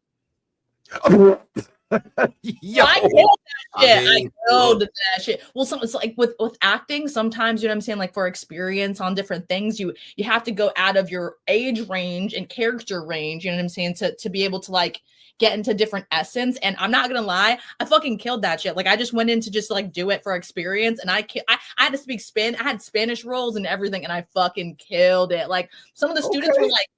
Yo, I killed that shit. I killed that shit. Well, it's like with acting, sometimes, you know what I'm saying, like for experience on different things, you have to go out of your age range and character range, you know what I'm saying, to be able to like get into different essence. And I'm not gonna lie, I fucking killed that shit. Like I just went in to just like do it for experience, and I had to speak I had Spanish roles and everything, and I fucking killed it. Like some of the students were like,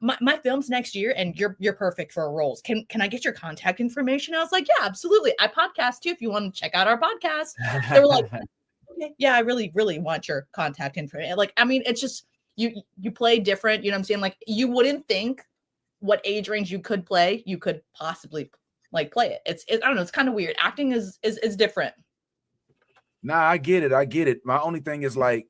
my film's next year and you're perfect for roles. Can I get your contact information? I was like, yeah, absolutely. I podcast too if you want to check out our podcast. They were like, okay, yeah, I really, really want your contact information. Like, I mean, it's just you play different, you know what I'm saying? Like you wouldn't think what age range you could play, you could possibly like play it. It's I don't know, it's kind of weird. Acting is different. Nah, I get it. My only thing is like,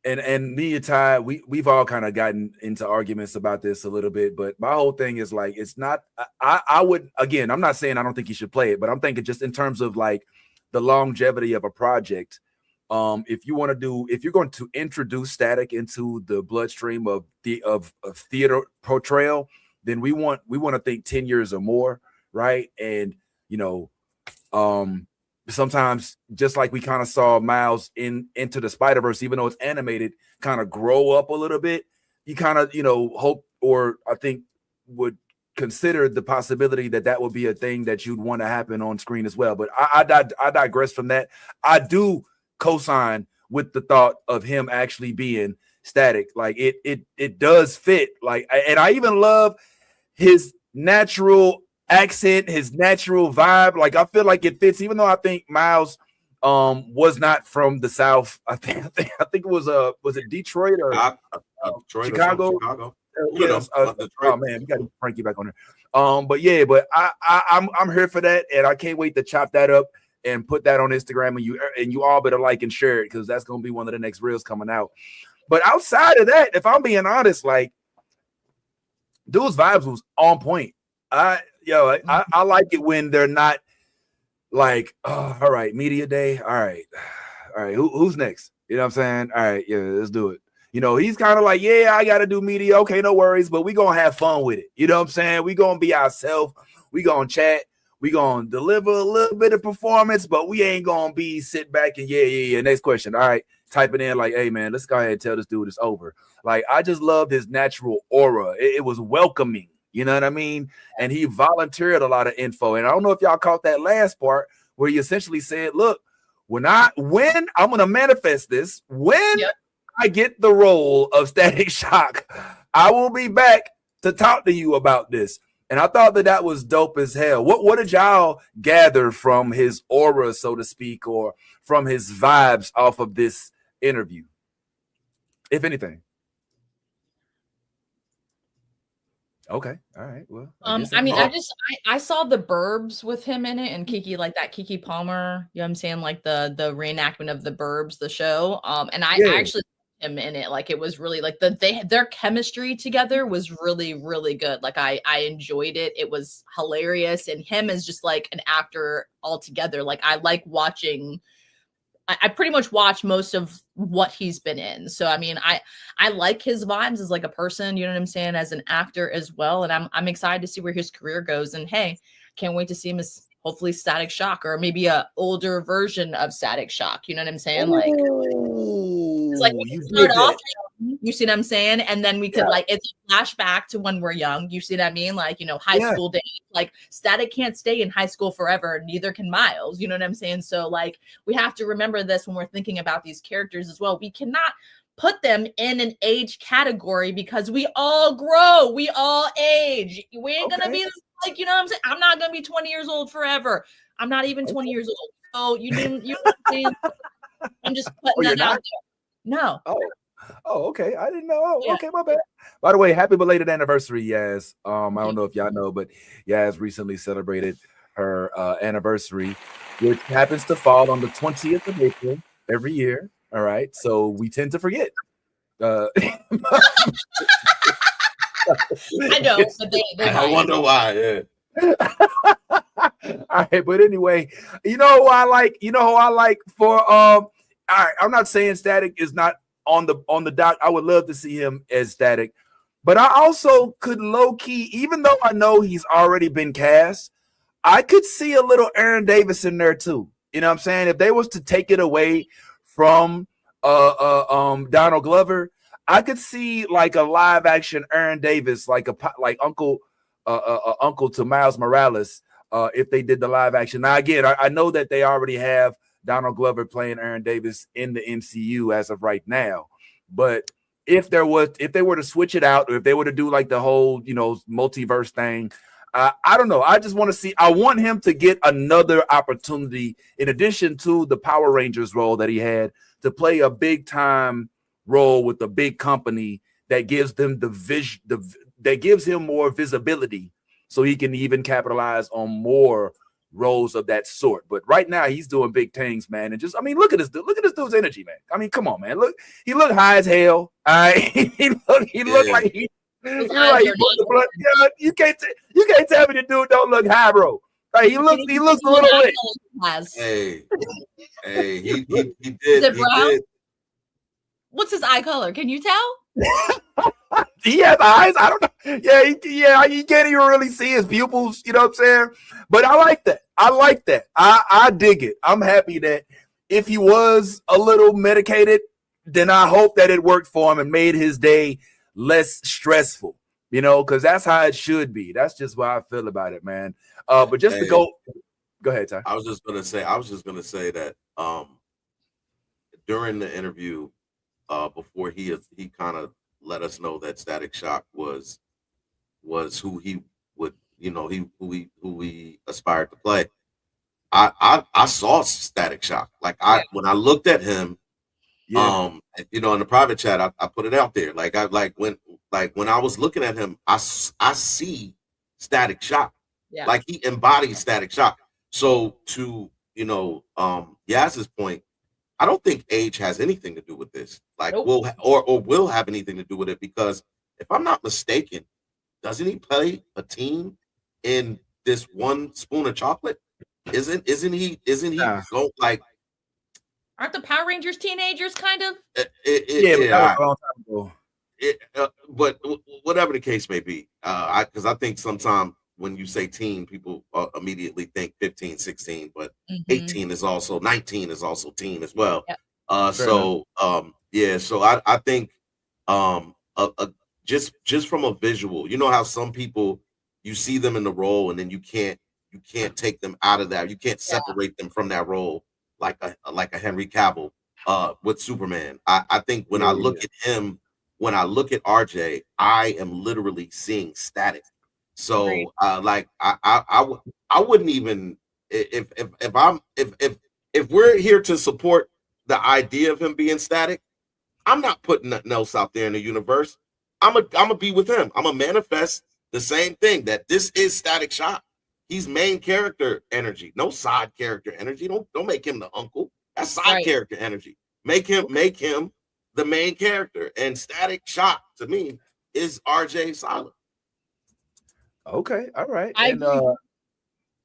and me and Ty, we've all kind of gotten into arguments about this a little bit, but my whole thing is like, it's not, I would, again, I'm not saying I don't think you should play it, but I'm thinking just in terms of like the longevity of a project. If you're going to introduce static into the bloodstream of theater portrayal, then we want to think 10 years or more, right? And you know, sometimes just like we kind of saw Miles into the Spider-Verse, even though it's animated, kind of grow up a little bit, you kind of, you know, hope, or I think would consider the possibility that would be a thing that you'd want to happen on screen as well. But I digress from that. I do co-sign with the thought of him actually being static. Like it does fit. Like, and I even love his natural accent, his natural vibe. Like I feel like it fits, even though I think Miles was not from the South. I think it was it Detroit or Detroit Chicago? Or Chicago. Yes. Oh man, we got Frankie back on there. But yeah, but I'm here for that, and I can't wait to chop that up and put that on Instagram, and you all better like and share it, because that's gonna be one of the next reels coming out. But outside of that, if I'm being honest, like dude's vibes was on point. I like it when they're not like, oh, all right, media day. All right. Who's next? You know what I'm saying? All right, yeah, let's do it. You know, he's kind of like, yeah, I got to do media. Okay, no worries, but we going to have fun with it. You know what I'm saying? We going to be ourselves. We going to chat. We going to deliver a little bit of performance, but we ain't going to be sit back and yeah. Next question. All right. Type it in like, hey, man, let's go ahead and tell this dude it's over. Like, I just loved his natural aura. It was welcoming. You know what I mean? And he volunteered a lot of info. And I don't know if y'all caught that last part where he essentially said, look, when I'm going to manifest this, when I get the role of Static Shock, I will be back to talk to you about this. And I thought that was dope as hell. What did y'all gather from his aura, so to speak, or from his vibes off of this interview, if anything? Okay. All right. Well, I saw the Burbs with him in it, and Kiki, like that Kiki Palmer, you know what I'm saying? Like the reenactment of the Burbs, the show. And I actually him in it. Like it was really like their chemistry together was really, really good. Like I enjoyed it. It was hilarious. And him as just like an actor altogether. Like I like watching, I pretty much watch most of what he's been in. So, I mean, I like his vibes as like a person, you know what I'm saying, as an actor as well. And I'm excited to see where his career goes. And hey, can't wait to see him as hopefully Static Shock, or maybe a older version of Static Shock. You know what I'm saying? Like, it's like you start off young, you see what I'm saying? And then we could like, it's a flashback to when we're young. You see what I mean? Like, you know, high school days, like Static can't stay in high school forever. Neither can Miles. You know what I'm saying? So like, we have to remember this when we're thinking about these characters as well. We cannot put them in an age category because we all grow. We all age. We ain't going to be like, you know what I'm saying? I'm not going to be 20 years old forever. I'm not even 20 years old. So you know what I'm saying? I'm just putting that out there. No. Oh, okay. I didn't know. Oh, okay, my bad. By the way, happy belated anniversary, Yaz. I don't know if y'all know, but Yaz recently celebrated her anniversary, which happens to fall on the 20th of April every year. All right. So we tend to forget. I know, but they I wonder why. All right, but anyway, you know who I like? You know who I like for all right, I'm not saying Static is not on the dock. I would love to see him as Static. But I also could low key, even though I know he's already been cast, I could see a little Aaron Davis in there too. You know what I'm saying? If they was to take it away from Donald Glover, I could see like a live action Aaron Davis, like Uncle to Miles Morales, if they did the live action. Now again, I know that they already have Donald Glover playing Aaron Davis in the MCU as of right now, but if they were to switch it out, or if they were to do like the whole multiverse thing, I don't know. I just want to see. I want him to get another opportunity in addition to the Power Rangers role that he had, to play a big time role with a big company that gives them that gives him more visibility, so he can even capitalize on more roles of that sort. But right now he's doing big things, man. And just, I mean, look at this dude's energy, man. I mean, come on, man. Look, he looked high as hell. He looked like he like the blood. You can't tell me the dude don't look high, bro. Like he looks a little lit. Hey, he did. Is it brown? What's his eye color? Can you tell? He has eyes. I don't know. Yeah, you can't even really see his pupils. You know what I'm saying? But I like that. I dig it. I'm happy that if he was a little medicated, then I hope that it worked for him and made his day less stressful. Because that's how it should be. That's just what I feel about it, man. But just to go ahead, Ty. I was just gonna say that during the interview, before he kind of let us know that Static Shock was who he would, who he aspired to play. I saw Static Shock. When I looked at him, in the private chat, I put it out there. When I was looking at him, I see Static Shock. Yeah. Like he embodies Static Shock. So to Yaz's point, I don't think age has anything to do with this. Nope. will have anything to do with it, because if I'm not mistaken, doesn't he play a team in this One Spoon of Chocolate? Isn't he go like? Aren't the Power Rangers teenagers kind of? But whatever the case may be, because I think sometimes when you say teen, people immediately think 15, 16, but 18 is also 19 is also teen as well. Yep. So I think just from a visual, you know how some people, you see them in the role and then you can't take them out of that. You can't separate them from that role like a Henry Cavill with Superman. I think when I look at him, when I look at RJ, I am literally seeing Static. So I wouldn't even, if we're here to support the idea of him being Static, I'm not putting nothing else out there in the universe. I'm gonna be with him. I'm gonna manifest the same thing, that this is Static Shock. He's main character energy, no side character energy. Don't make him the uncle. That's side character energy. Make him the main character. And Static Shock to me is RJ Cyler. Okay, all right. I agree. All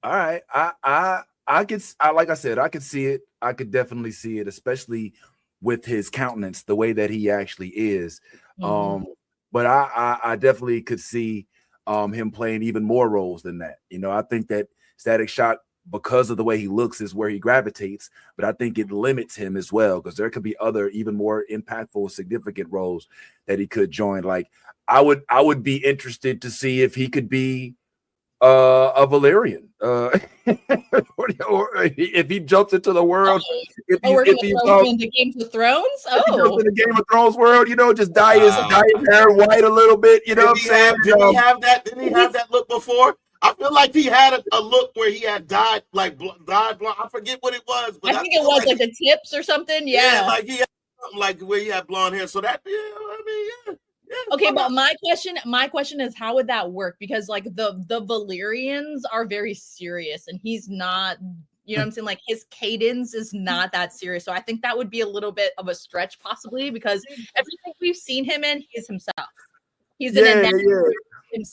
right. I could, like I said, I could see it. I could definitely see it, especially with his countenance, the way that he actually is. But I definitely could see him playing even more roles than that. I think that Static Shock, because of the way he looks, is where he gravitates, but I think it limits him as well, because there could be other even more impactful, significant roles that he could join. Like I would be interested to see if he could be a Valerian, or if he jumps into the world. If he's into Game of Thrones, if he jumps in the Game of Thrones world, just dye his hair white a little bit. You know what I'm saying? Didn't he have that look before? I feel like he had a look where he had dyed blonde. I forget what it was, but I think it was like the tips or something. Yeah, like he had something like where he had blonde hair. So that, Okay, but my question is, how would that work? Because like the Valerians are very serious, and he's not. You know what I'm saying? Like his cadence is not that serious. So I think that would be a little bit of a stretch, possibly, because everything we've seen him in, he's himself. He's in a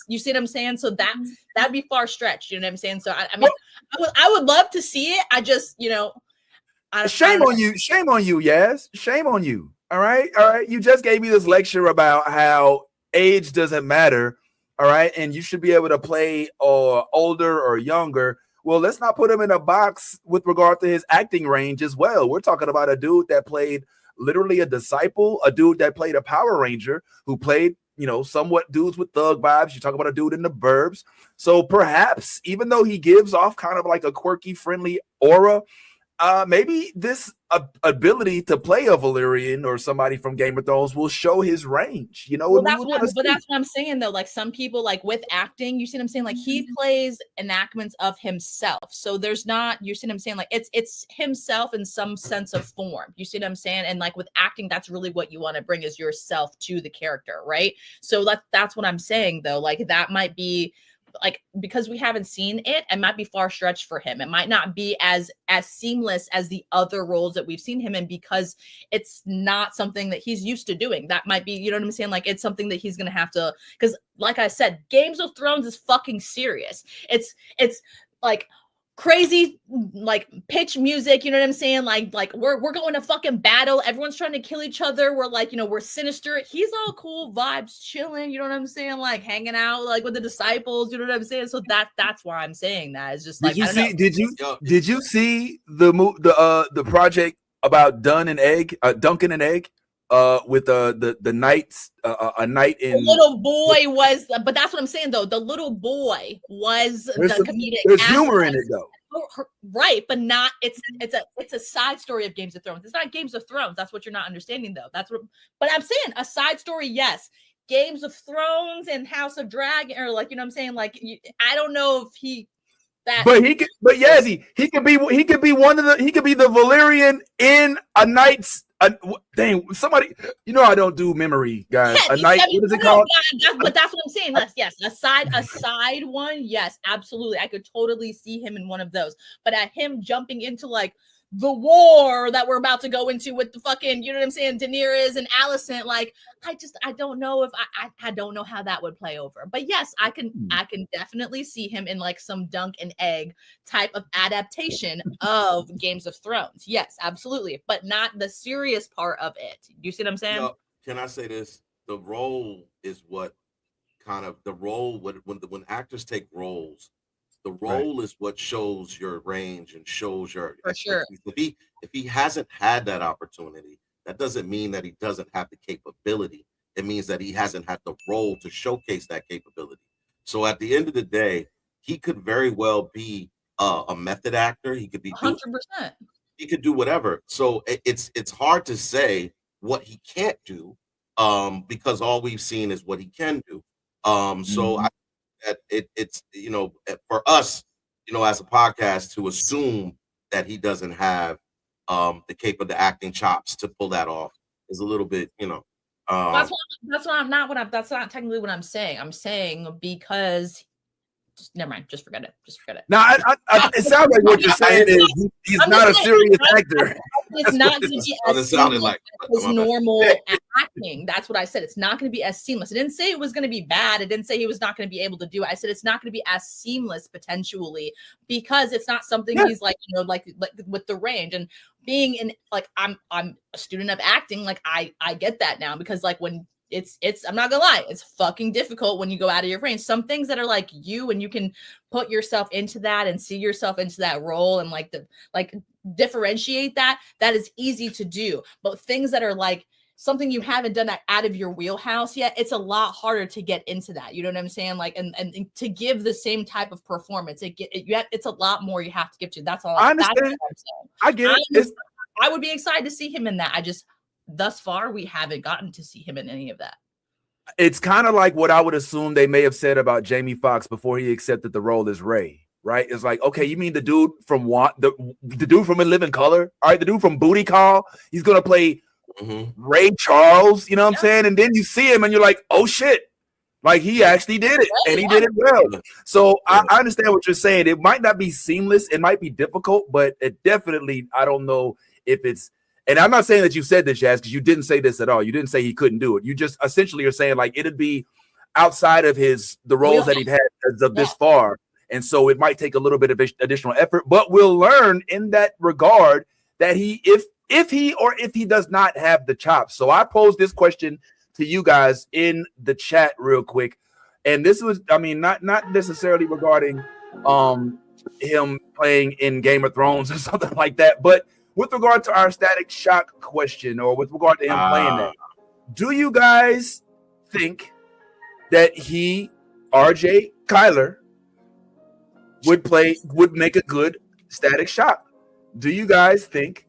You see what I'm saying? So that'd be far stretched. You know what I'm saying? So I mean, I would love to see it. I just, shame on you, Yaz. Shame on you. All right. You just gave me this lecture about how age doesn't matter. All right, and you should be able to play older or younger. Well, let's not put him in a box with regard to his acting range as well. We're talking about a dude that played literally a disciple, a dude that played a Power Ranger, who played, somewhat dudes with thug vibes. You talk about a dude in the burbs. So perhaps, even though he gives off kind of like a quirky, friendly aura, maybe this ability to play a Valyrian or somebody from Game of Thrones will show his range. Well, that's what I'm saying though. Like some people, like with acting, you see what I'm saying? Like he plays enactments of himself. So there's not, you see what I'm saying? Like it's himself in some sense of form. You see what I'm saying? And like with acting, that's really what you want to bring is yourself to the character, right? So that's what I'm saying though. Like that might be like, because we haven't seen it might be far stretched for him. It might not be as seamless as the other roles that we've seen him in, because it's not something that he's used to doing. That might be, you know what I'm saying? Like it's something that he's going to have to, because like I said, Games of Thrones is fucking serious. It's like crazy, like pitch music, you know what I'm saying? Like we're going to fucking battle. Everyone's trying to kill each other. We're like, we're sinister. He's all cool vibes, chilling, you know what I'm saying? Like hanging out like with the disciples, you know what I'm saying? So that's why I'm saying that. It's just like, did you see the project about Duncan and Egg with the knights, a knight in. The little boy was, but that's what I'm saying though. The little boy was the comedic. There's humor in it though, right? But not. It's a side story of Games of Thrones. It's not Games of Thrones. That's what you're not understanding though. That's what. But I'm saying a side story, yes. Games of Thrones and House of Dragon, or like, you know what I'm saying? Like I don't know if he. Yazzie, he could be the Valyrian in a knight's. Dang, somebody, I don't do memory, guys. Yeah, a knight, what is it called? But that's what I'm saying. Yes, a side one. Yes, absolutely. I could totally see him in one of those. But at him jumping into like the war that we're about to go into with the fucking, you know what I'm saying, Daenerys and Alicent, like I don't know if I don't know how that would play over. But yes, I can definitely see him in like some Dunk and Egg type of adaptation of Games of Thrones. Yes, absolutely, but not the serious part of it. You see what I'm saying? Can I say this? The role is what kind of the role when actors take roles. The role is what shows your range and shows your expertise. Sure. If he hasn't had that opportunity, that doesn't mean that he doesn't have the capability. It means that he hasn't had the role to showcase that capability. So at the end of the day, he could very well be a method actor. He could be 100%. He could do whatever. So it's hard to say what he can't do because all we've seen is what he can do. So I that it's for us, as a podcast, to assume that he doesn't have the acting chops to pull that off is a little bit, that's not technically what I'm saying. I'm saying because never mind, just forget it. Now, it sounds like what you're saying is he's not a serious actor. It's not going to be as seamless like his normal acting. That's what I said. It's not going to be as seamless. I didn't say it was going to be bad. I didn't say he was not going to be able to do it. I said it's not going to be as seamless potentially because it's not something he's like, like with the range and being in like I'm a student of acting. Like I get that now because like when it's I'm not gonna lie, it's fucking difficult when you go out of your range. Some things that are like you and you can put yourself into that and see yourself into that role and like differentiate that is easy to do. But things that are like something you haven't done that out of your wheelhouse yet, it's a lot harder to get into that. You know what I'm saying? Like and to give the same type of performance, it's a lot more you have to give to. That's all. I understand. I get it. I would be excited to see him in that. Thus far, we haven't gotten to see him in any of that. It's kind of like what I would assume they may have said about Jamie Foxx before he accepted the role as Ray, right? It's like, okay, you mean the dude from the dude from In Living Color? All right, the dude from Booty Call, he's gonna play Ray Charles, you know what I'm saying? And then you see him and you're like, oh shit, like he actually did it and he did it well. So I understand what you're saying. It might not be seamless, it might be difficult, but it definitely, I don't know if it's. And I'm not saying that you said this, Yaz, because you didn't say this at all. You didn't say he couldn't do it. You just essentially are saying like it'd be outside of the roles that he's had as of this far. And so it might take a little bit of additional effort, but we'll learn in that regard that if he does not have the chops. So I posed this question to you guys in the chat real quick. And this was, I mean, not necessarily regarding him playing in Game of Thrones or something like that, but with regard to our Static Shock question, or with regard to him playing that, do you guys think that RJ Cyler, would make a good Static Shock? Do you guys think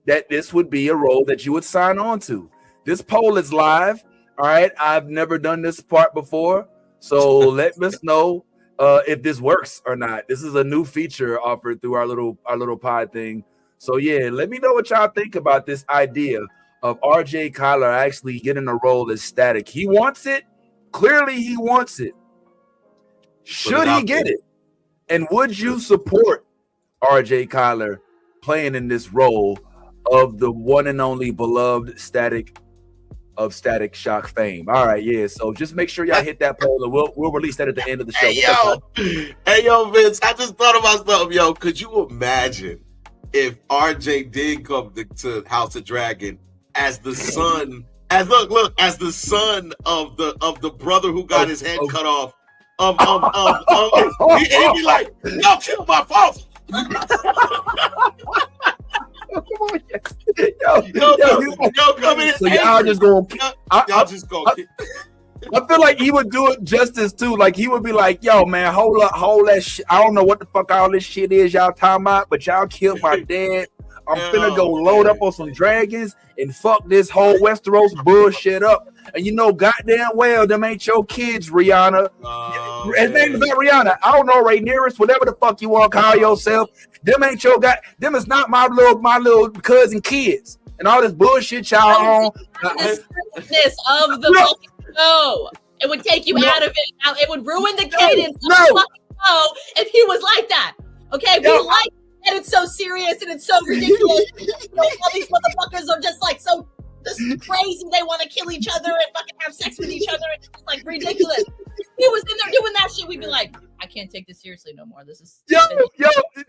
that this would be a role that you would sign on to? This poll is live. All right, I've never done this part before, so let us know if this works or not. This is a new feature offered through our little pod thing. So yeah, let me know what y'all think about this idea of RJ Cyler actually getting a role as Static. He wants it. Clearly, he wants it. Should he get it? And would you support RJ Cyler playing in this role of the one and only beloved Static of Static Shock fame? All right, yeah. So just make sure y'all hit that poll, and we'll release that at the end of the show. Hey yo, Vince, I just thought about something, yo. Could you imagine if RJ did come to House of Dragon as the son, as the son of the brother who got his head cut off? He'd be like, "Y'all kill my father." Come on, yo, come in. So y'all just gonna, y'all just gonna. I feel like he would do it justice too. Like he would be like, "Yo, man, hold that shit. I don't know what the fuck all this shit is y'all talking about, but y'all killed my dad. I'm finna go load up on some dragons and fuck this whole Westeros bullshit up. And you know, goddamn well, them ain't your kids, Rihanna. His name is not Rihanna. I don't know, Rhaenyra, whatever the fuck you want to call yourself. Them ain't your guy. Them is not my little cousin kids. And all this bullshit y'all on. The strictness of the fucking show. It would take you out of it. It would ruin the cadence of the fucking show if he was like that. Okay, we like that it's so serious and it's so ridiculous. All these motherfuckers are just like so crazy. They want to kill each other and fucking have sex with each other. It's just like ridiculous. If he was in there doing that shit, we'd be like, I can't take this seriously no more. This is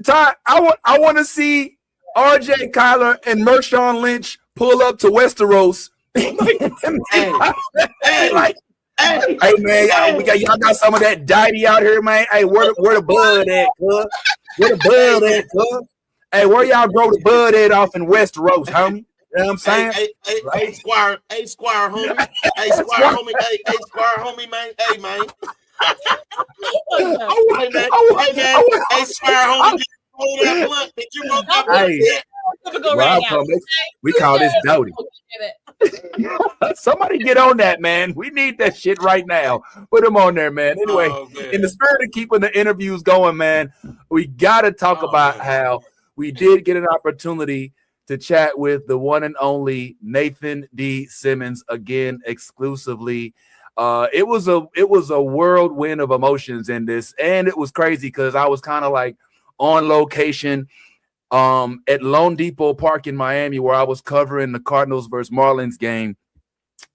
Ty, I want to see RJ Cyler and Marshawn Lynch pull up to Westeros. Hey man, y'all got some of that deity out here, man. Hey, where the bud at, cuz? Where the bud at, cuz? Hey, where y'all grow the bud at off in Westeros, homie? You know what I'm saying? Hey, Squire, homie. Hey, Squire, homie. Hey, Squire, homie, man. Hey, man. Hey, Squire, homie. That blunt that you wrote that blunt. We call this Doty. Somebody get on that, man. We need that shit right now. Put them on there, man. Anyway, in the spirit of keeping the interviews going, man, we got to talk about how we did get an opportunity to chat with the one and only Nathan D Simmons again exclusively. It was a whirlwind of emotions in this, and it was crazy because I was kind of like on location at Lone Depot Park in Miami, where I was covering the Cardinals versus Marlins game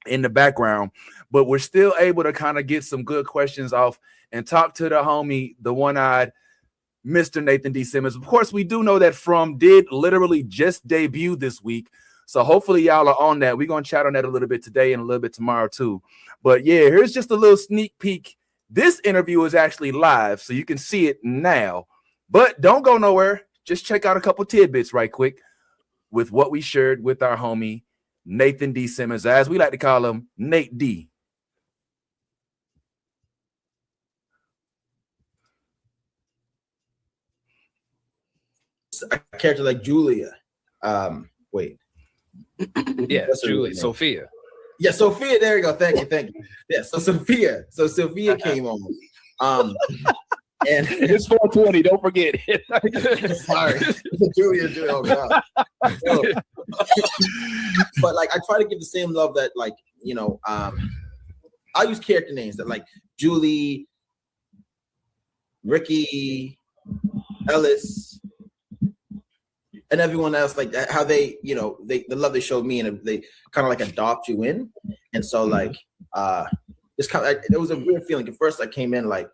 in the background. But we're still able to kind of get some good questions off and talk to the homie, the one-eyed Mr. Nathan D Simmons. Of course, we do know that From did literally just debut this week. So hopefully y'all are on that. We're going to chat on that a little bit today and a little bit tomorrow too. But yeah, here's just a little sneak peek. This interview is actually live, so you can see it now. But don't go nowhere. Just check out a couple tidbits right quick with what we shared with our homie, Nathan D Simmons, as we like to call him, Nate D. A character like Julia. Wait. Yeah, Julia. Sophia. Yeah, Sophia. There you go. Thank you. Yeah, so Sophia came on. And it's 420. Don't forget it. Sorry, Julia. Oh God. But like, I try to give the same love that, like, you know, I'll use character names that like Julie, Ricky, Ellis, and everyone else, like that, how they, you know, the love they showed me, and they kind of like adopt you in. And so like Just kind of, it was a weird feeling. At first, I came in like,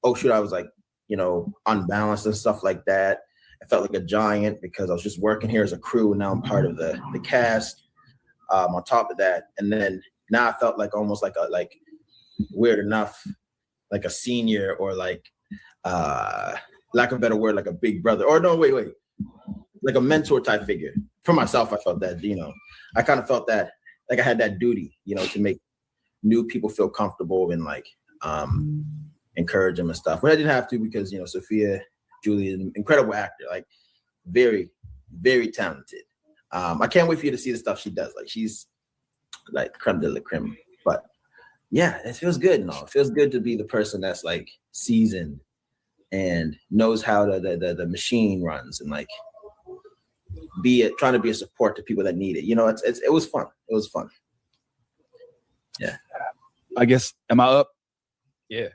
oh shoot, I was like, you know, unbalanced and stuff like that. I felt like a giant because I was just working here as a crew, and now I'm part of the cast. On top of that, and then now I felt like almost like weird enough, like a senior or like lack of a better word, like a big brother, or no, wait, like a mentor type figure. For myself, I felt that, you know, I kind of felt that like I had that duty, you know, to make new people feel comfortable and like encourage them and stuff. But I didn't have to because, you know, Sophia, Julie, is an incredible actor, like very, very talented. I can't wait for you to see the stuff she does. Like she's like creme de la creme. But yeah, it feels good. No, it feels good to be the person that's like seasoned and knows how the machine runs and like trying to be a support to people that need it. You know, it was fun. It was fun. Yeah. I guess, am I up? Yeah.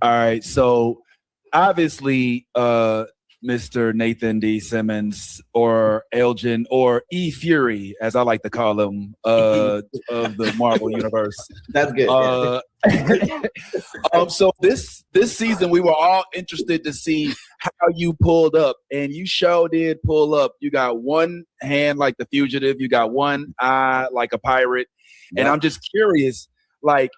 All right. So obviously, Mr. Nathan D Simmons or Elgin or E Fury, as I like to call him, of the Marvel universe. That's good. So this season, we were all interested to see how you pulled up, and you sure did pull up. You got one hand like the fugitive, you got one eye like a pirate, and I'm just curious, like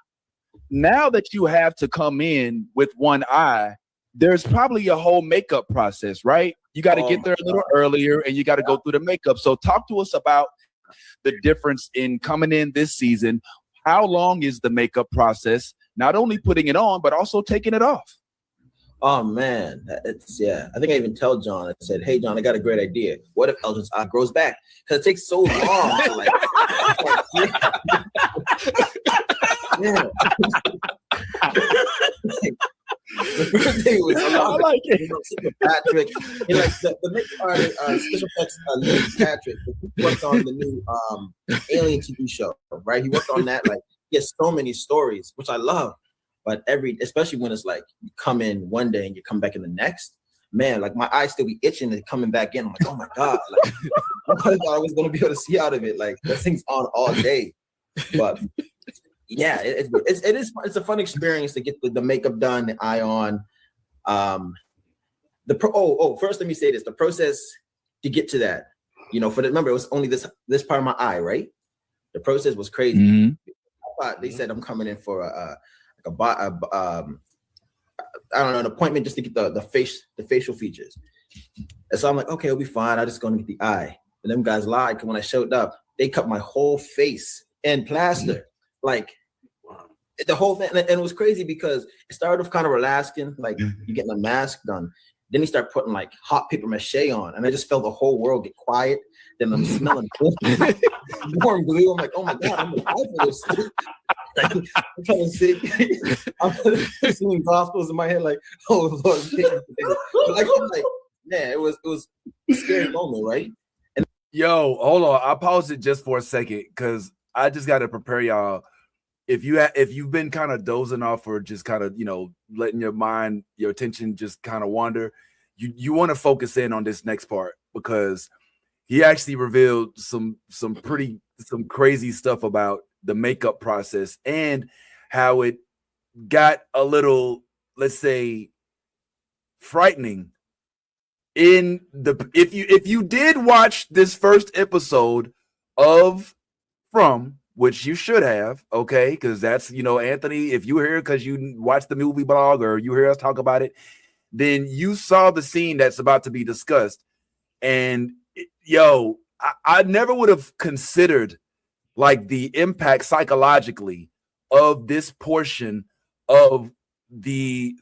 now that you have to come in with one eye, there's probably a whole makeup process, right? You got to get there a little earlier and you got to go through the makeup. So talk to us about the difference in coming in this season. How long is the makeup process? Not only putting it on, but also taking it off. Oh man, I think I even tell John, I said, hey John, I got a great idea. What if Elgin's eye grows back? Because it takes so long to like yeah. The first thing was I like it. Patrick, and like the makeup artist, special effects lead Patrick, who worked on the new Alien TV show, right? He worked on that. Like he has so many stories, which I love. But especially when it's like you come in one day and you come back in the next, man, like my eyes still be itching and coming back in. I'm like, oh my god, like I thought I was gonna be able to see out of it. Like that thing's on all day, but. Yeah, it's a fun experience to get the makeup done, the eye on. First let me say this: the process to get to that, you know, remember it was only this part of my eye, right? The process was crazy. Mm-hmm. I thought they said I'm coming in for an appointment just to get the facial features, and so I'm like, okay, it'll be fine. I'm just going to get the eye. And them guys lied because when I showed up, they cut my whole face in plaster. Mm-hmm. Like the whole thing, and it was crazy because it started off kind of relaxing, like you're getting a mask done. Then he started putting like hot paper mache on, and I just felt the whole world get quiet. Then I'm smelling warm glue. I'm like, oh my god, I'm gonna die for this. Like, I'm trying to see. I'm singing gospels in my head, like, oh Lord. Like, man, it was a scary moment, right? And yo, hold on, I paused it just for a second because I just got to prepare y'all. If you've been kind of dozing off or just kind of, you know, letting your attention just kind of wander, you want to focus in on this next part because he actually revealed some crazy stuff about the makeup process and how it got a little, let's say, frightening. If you did watch this first episode of From, which you should have, okay, because that's, you know, Anthony, if you hear it because you watch the movie blog or you hear us talk about it, then you saw the scene that's about to be discussed. And yo, I never would have considered like the impact psychologically of this portion of the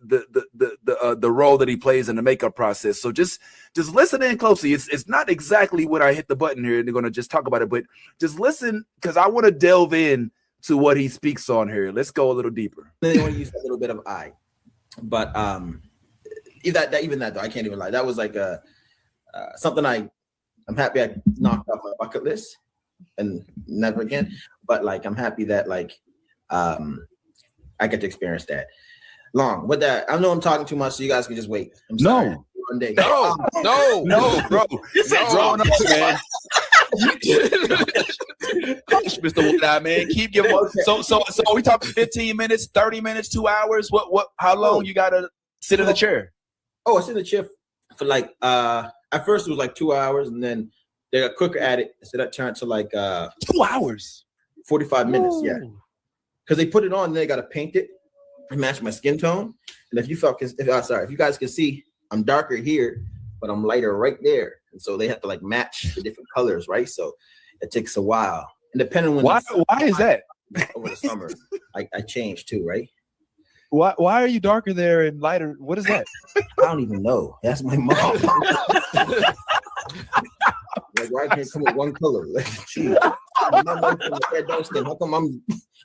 role that he plays in the makeup process. So just listen in closely. It's not exactly when I hit the button here and they're going to just talk about it, but just listen because I want to delve in to what he speaks on here. Let's go a little deeper. They want to use a little bit of eye, but even that though, I can't even lie. That was like something I'm happy I knocked off my bucket list and never again. But like I'm happy that like I get to experience that. Long with that, I know I'm talking too much, so you guys can just wait. I'm sorry. No, bro. This ain't drawing up, man. Mr. Wood-Eye, man. Keep giving. So are we talking 15 minutes, 30 minutes, 2 hours? How long you gotta sit in the chair? Oh, I sit in the chair for like at first it was like 2 hours, and then they got quicker at it, so that turned to like 2 hours, 45 minutes. Ooh. Yeah, because they put it on, and they got to paint it and match my skin tone. And if you guys can see, I'm darker here, but I'm lighter right there, and so they have to like match the different colors, right? So it takes a while, and depending on why is that? Over the summer, I change too, right? Why are you darker there and lighter? What is that? I don't even know. That's my mom. Like, why can't come with one color? Like, geez. How come I'm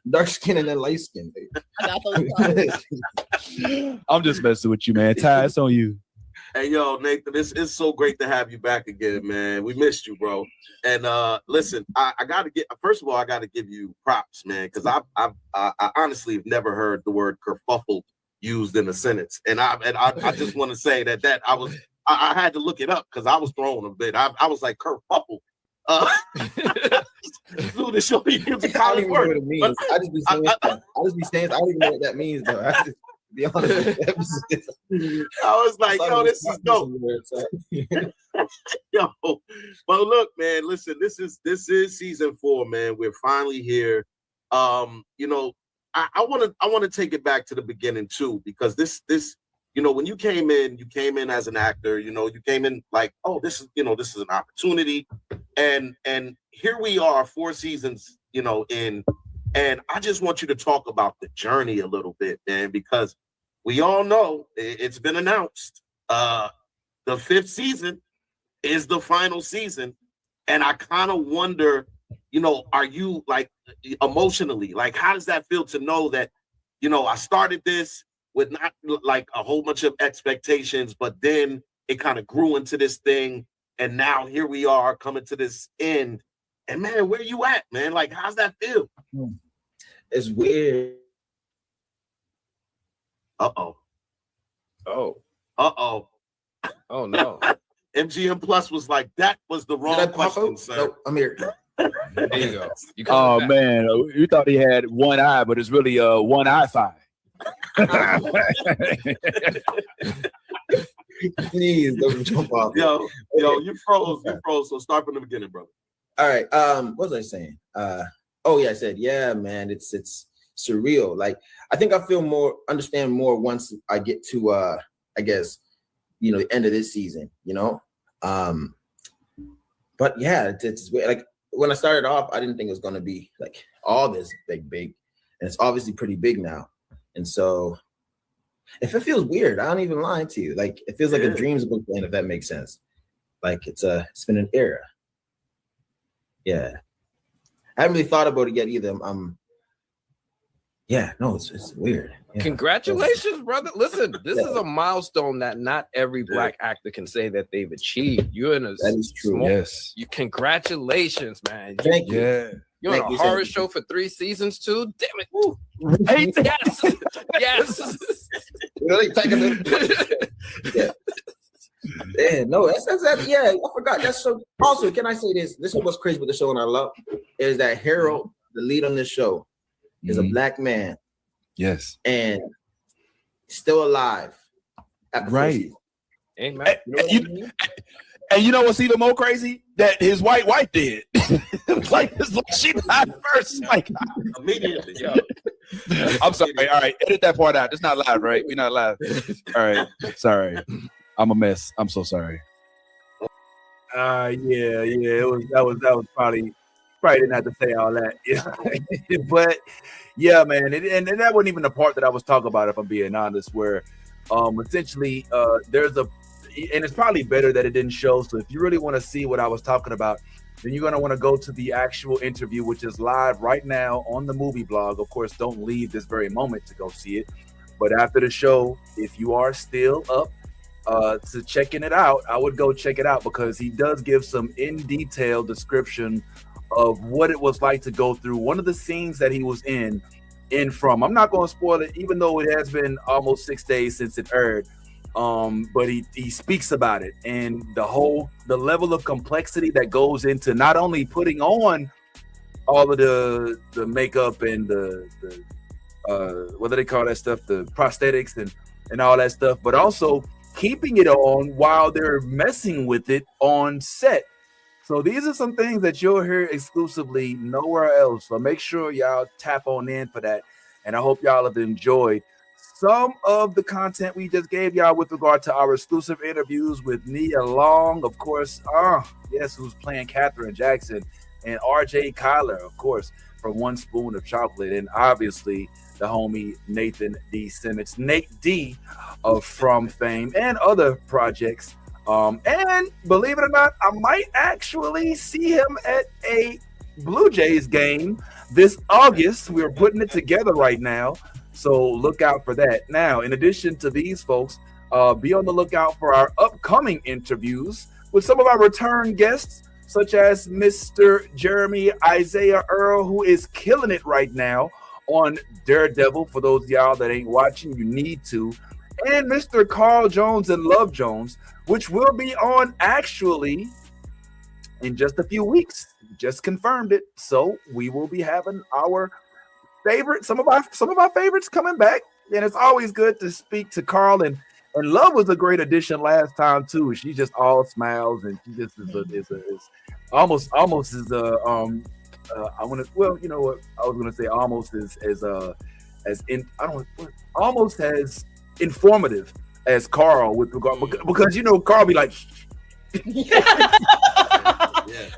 dark skin and then light skin? I'm just messing with you, man. Ty, it's on you. Hey, yo, Nathan, it's so great to have you back again, man. We missed you, bro. And listen, I gotta give you props, man, because I honestly have never heard the word kerfuffle used in a sentence. And I just want to say that I had to look it up because I was thrown a bit. I was like, kerfuffle. Do the show you use a college word. What it means. I just be saying I don't even know what that means, though. Be honest. I was like, yo, this is dope. Yo, but look, man, listen, this is season 4, man. We're finally here. You know, I want to take it back to the beginning too, because this, you know, when you came in as an actor, you know, you came in like, oh, this is an opportunity, and here we are 4 seasons, you know, in, and I just want you to talk about the journey a little bit, man, because we all know it's been announced. The 5th season is the final season. And I kind of wonder, you know, are you like emotionally, like, how does that feel to know that, you know, I started this with not like a whole bunch of expectations, but then it kind of grew into this thing. And now here we are coming to this end. And man, where you at, man? Like, how's that feel? It's weird. Uh-oh. Oh. Uh-oh. Oh, no. MGM Plus was like, that was the wrong question, sir. No, I'm here. There you go. Oh, man. You thought he had one eye, but it's really one eye five. Please don't jump off. Yo, you froze. So start from the beginning, brother. All right. What was I saying? I said, yeah, man, it's surreal. Like, I think I understand more once I get to I guess, you know, the end of this season, you know. But yeah, it's like when I started off, I didn't think it was gonna be like all this big, and it's obviously pretty big now. And so if it feels weird, I don't even lie to you. Like, it feels like a dream's been playing, if that makes sense. Like, it's been an era. Yeah. I haven't really thought about it yet either. It's weird. Yeah. Congratulations, brother. Listen, this is a milestone that not every Black actor can say that they've achieved. You're in a that is true. Yes. Congratulations, man. Thank you. Yeah. You're on a horror show for 3 seasons too. Damn it. Woo. Right? Yes. Really? Yeah. Yeah, no, that's that. Yeah, I forgot. That's so. Also, can I say this? This is what's crazy with the show, and I love is that Harold, the lead on this show, is a Black man. Yes. And still alive. Right. Amen. And you know what's even more crazy? That his white wife did. like she died first. Like immediately. Yo. I'm sorry. All right, edit that part out. It's not live, right? We're not live. All right. Sorry. I'm a mess. I'm so sorry. Yeah. That was probably didn't have to say all that. Yeah. But yeah, man, and that wasn't even the part that I was talking about, if I'm being honest, where essentially there's and it's probably better that it didn't show. So if you really want to see what I was talking about, then you're going to want to go to the actual interview, which is live right now on the movie blog. Of course, don't leave this very moment to go see it. But after the show, if you are still up to checking it out, I would go check it out, because he does give some in detail description of what it was like to go through one of the scenes that he was in from. I'm not going to spoil it, even though it has been almost 6 days since it aired. But he speaks about it and the level of complexity that goes into not only putting on all of the makeup and the what do they call that stuff, the prosthetics and all that stuff, but also keeping it on while they're messing with it on set. So these are some things that you'll hear exclusively nowhere else. So make sure y'all tap on in for that. And I hope y'all have enjoyed some of the content we just gave y'all with regard to our exclusive interviews with Nia Long, of course. Yes, who's playing Katherine Jackson, and RJ Cyler, of course, from One Spoon of Chocolate, and obviously the homie Nathan D Simmons, Nate D, from Fame and other projects. And believe it or not, I might actually see him at a Blue Jays game this August. We're putting it together right now, so look out for that. Now, in addition to these folks, be on the lookout for our upcoming interviews with some of our return guests, such as Mr. Jeremy Isaiah Earl, who is killing it right now on Daredevil. For those of y'all that ain't watching, you need to. And Mr. Carl Jones and Love Jones, which will be on actually in just a few weeks. Just confirmed it. So we will be having our favorite, some of our favorites coming back. And it's always good to speak to Carl, and Love was a great addition last time too. She just all smiles, and she just is almost I want to, well, you know what I was gonna say, almost almost as informative as Carl with regard, because Carl be like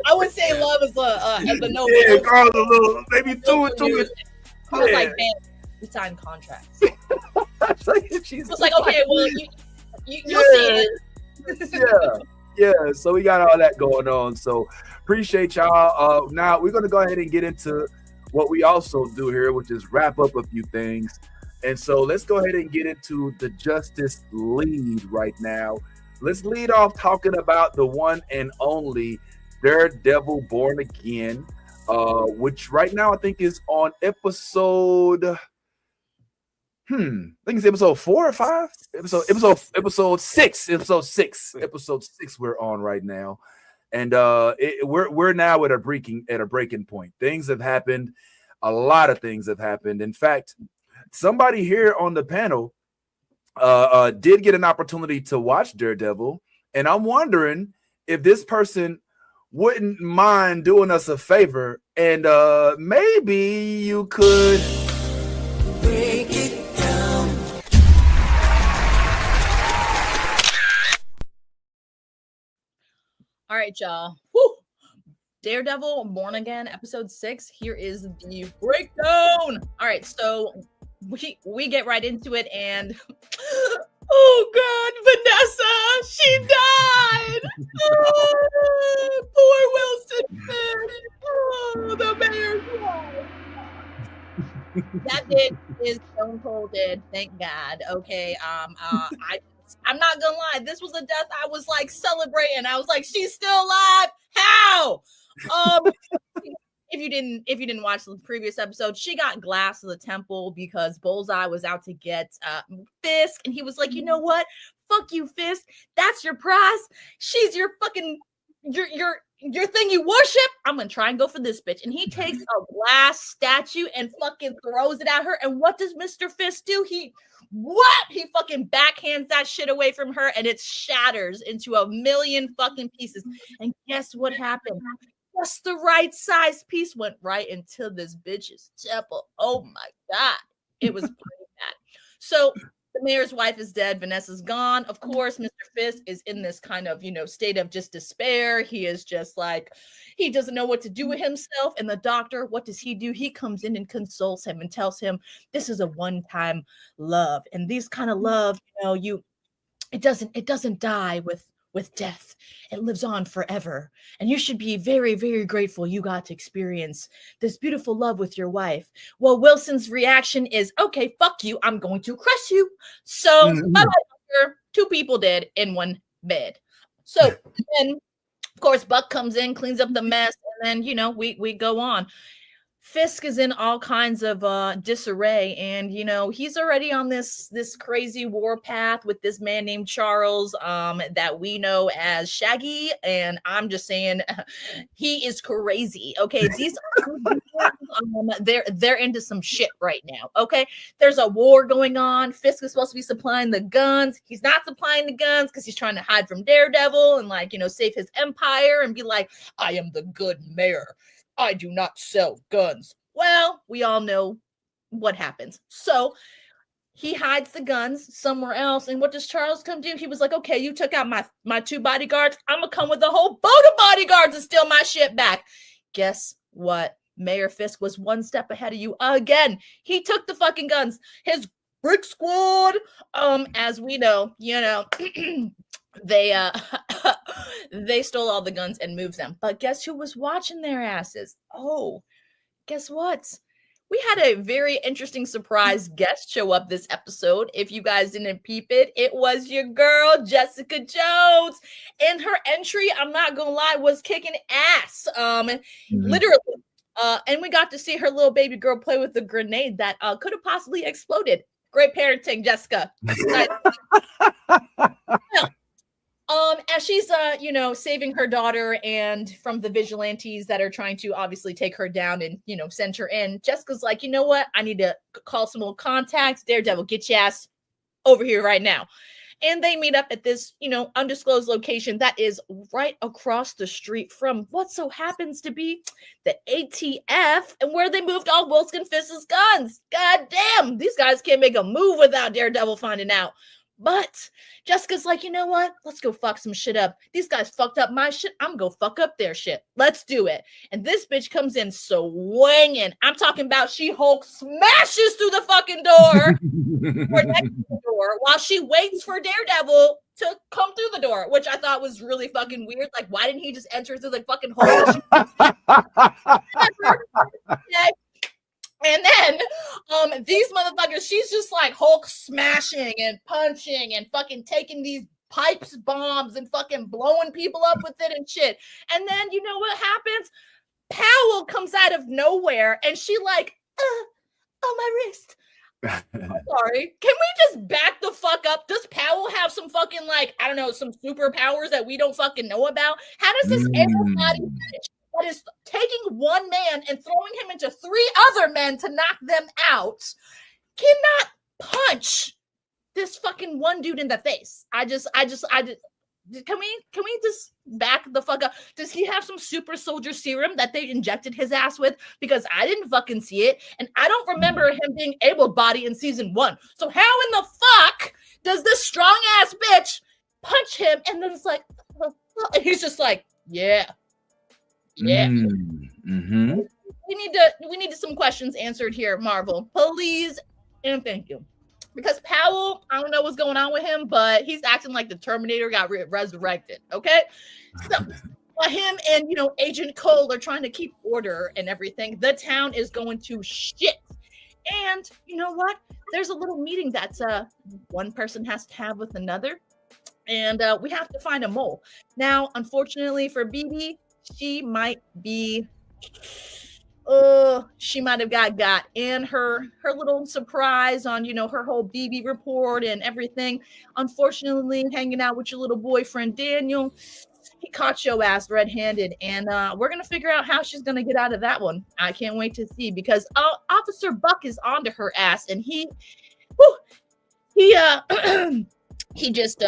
I would say Love is a no. Yeah, Carl's a little maybe too. Carl's like, man, we signed contracts. It's like, okay, well, you'll see it. Yeah. So we got all that going on. So appreciate y'all. Now we're gonna go ahead and get into what we also do here, which is wrap up a few things. And so let's go ahead and get into the Justice lead right now. Let's lead off talking about the one and only Daredevil Born Again, which right now I think is on episode, I think it's episode 4 or 5. Episode 6. Episode 6 we're on right now. And we're now at a breaking point. Things have happened. A lot of things have happened. In fact, somebody here on the panel did get an opportunity to watch Daredevil, and I'm wondering if this person wouldn't mind doing us a favor, and maybe you could break it down. All right, y'all. Woo! Daredevil Born Again, episode 6. Here is the breakdown. All right, so we get right into it, and oh God, Vanessa, she died. Oh, poor Wilson. Oh, the mayor's wife. That did is Stone Cold did. Thank God. Okay. I'm not gonna lie. This was a death I was like celebrating. I was like, she's still alive. How? If you didn't watch the previous episode, she got glass to the temple because Bullseye was out to get Fisk, and he was like, you know what? Fuck you, Fisk. That's your prize. She's your fucking your thing you worship. I'm gonna try and go for this bitch. And he takes a glass statue and fucking throws it at her. And what does Mr. Fisk do? He fucking backhands that shit away from her, and it shatters into a million fucking pieces. And guess what happened? Just the right size piece went right into this bitch's temple. Oh my God. It was pretty bad. So the mayor's wife is dead. Vanessa's gone. Of course, Mr. Fisk is in this kind of, state of just despair. He is just like, he doesn't know what to do with himself. And the doctor, what does he do? He comes in and consoles him and tells him this is a one-time love. And these kind of love, it doesn't die with death. It lives on forever. And you should be very, very grateful you got to experience this beautiful love with your wife. Well, Wilson's reaction is, okay, fuck you. I'm going to crush you. So bye-bye, 2 people dead in one bed. So then, of course, Buck comes in, cleans up the mess, and then, we go on. Fisk is in all kinds of disarray, and he's already on this crazy war path with this man named Charles that we know as Shaggy, and I'm just saying he is crazy. Okay, these they're into some shit right now. Okay, there's a war going on. Fisk is supposed to be supplying the guns. He's not supplying the guns because he's trying to hide from Daredevil and save his empire and be like, I am the good mayor. I do not sell guns. Well, we all know what happens. So he hides the guns somewhere else. And what does Charles come do? He was like, okay, you took out my 2 bodyguards. I'm going to come with a whole boat of bodyguards and steal my shit back. Guess what? Mayor Fisk was 1 step ahead of you again. He took the fucking guns. His brick squad, as we know, they stole all the guns and moved them. But guess who was watching their asses? Oh, guess what? We had a very interesting surprise guest show up this episode. If you guys didn't peep it, it was your girl, Jessica Jones. And her entry, I'm not going to lie, was kicking ass. Literally. And we got to see her little baby girl play with the grenade that could have possibly exploded. Great parenting, Jessica. As she's saving her daughter and from the vigilantes that are trying to obviously take her down and send her in, Jessica's like, you know what? I need to call some old contacts. Daredevil, get your ass over here right now. And they meet up at this, undisclosed location that is right across the street from what so happens to be the ATF and where they moved all Wilson Fisk's guns. God damn, these guys can't make a move without Daredevil finding out. But Jessica's like, you know what? Let's go fuck some shit up. These guys fucked up my shit. I'm gonna fuck up their shit. Let's do it. And this bitch comes in swinging. I'm talking about she Hulk smashes through the fucking door or next to the door while she waits for Daredevil to come through the door, which I thought was really fucking weird. Like, why didn't he just enter through the fucking hole? And then these motherfuckers, she's just like Hulk smashing and punching and fucking taking these pipes bombs and fucking blowing people up with it and shit. And then you know what happens? Powell comes out of nowhere and she like, oh, my wrist. I'm sorry. Can we just back the fuck up? Does Powell have some fucking some superpowers that we don't fucking know about? How does this able-bodied bitch that is taking one man and throwing him into 3 other men to knock them out cannot punch this fucking one dude in the face? Can we just back the fuck up? Does he have some super soldier serum that they injected his ass with? Because I didn't fucking see it, and I don't remember him being able-bodied in season 1. So how in the fuck does this strong ass bitch punch him and then it's like, and he's just like, yeah. Mm-hmm. We need some questions answered here, Marvel, please and thank you. Because Powell, I don't know what's going on with him, but he's acting like the Terminator got resurrected. Okay, so him and Agent Cole are trying to keep order and everything. The town is going to shit, and you know what? There's a little meeting that one person has to have with another, and we have to find a mole. Now, unfortunately for BB, she might be. She might have got and her little surprise on her whole BB report and everything. Unfortunately, hanging out with your little boyfriend Daniel, he caught your ass red-handed, and we're gonna figure out how she's gonna get out of that one. I can't wait to see, because Officer Buck is onto her ass, and he just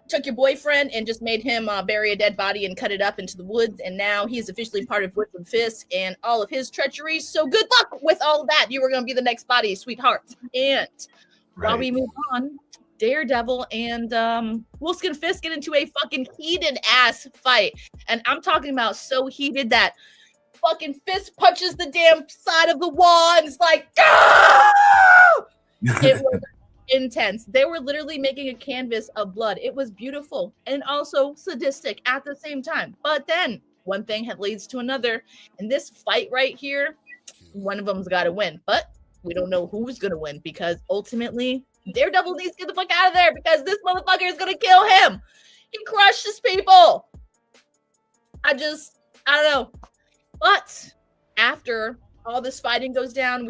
took your boyfriend and just made him bury a dead body and cut it up into the woods. And now he's officially part of Wilson Fisk and all of his treachery. So good luck with all of that. You were going to be the next body, sweetheart. And while we move on, Daredevil and Wilson Fisk get into a fucking heated ass fight. And I'm talking about so heated that fucking Fisk punches the damn side of the wall and it's like, ah! It was intense. They were literally making a canvas of blood. It was beautiful and also sadistic at the same time. But then one thing leads to another, and this fight right here, one of them's got to win. But we don't know who's gonna win, because ultimately Daredevil needs to get the fuck out of there, because this motherfucker is gonna kill him. He crushes people. I don't know. But after all this fighting goes down.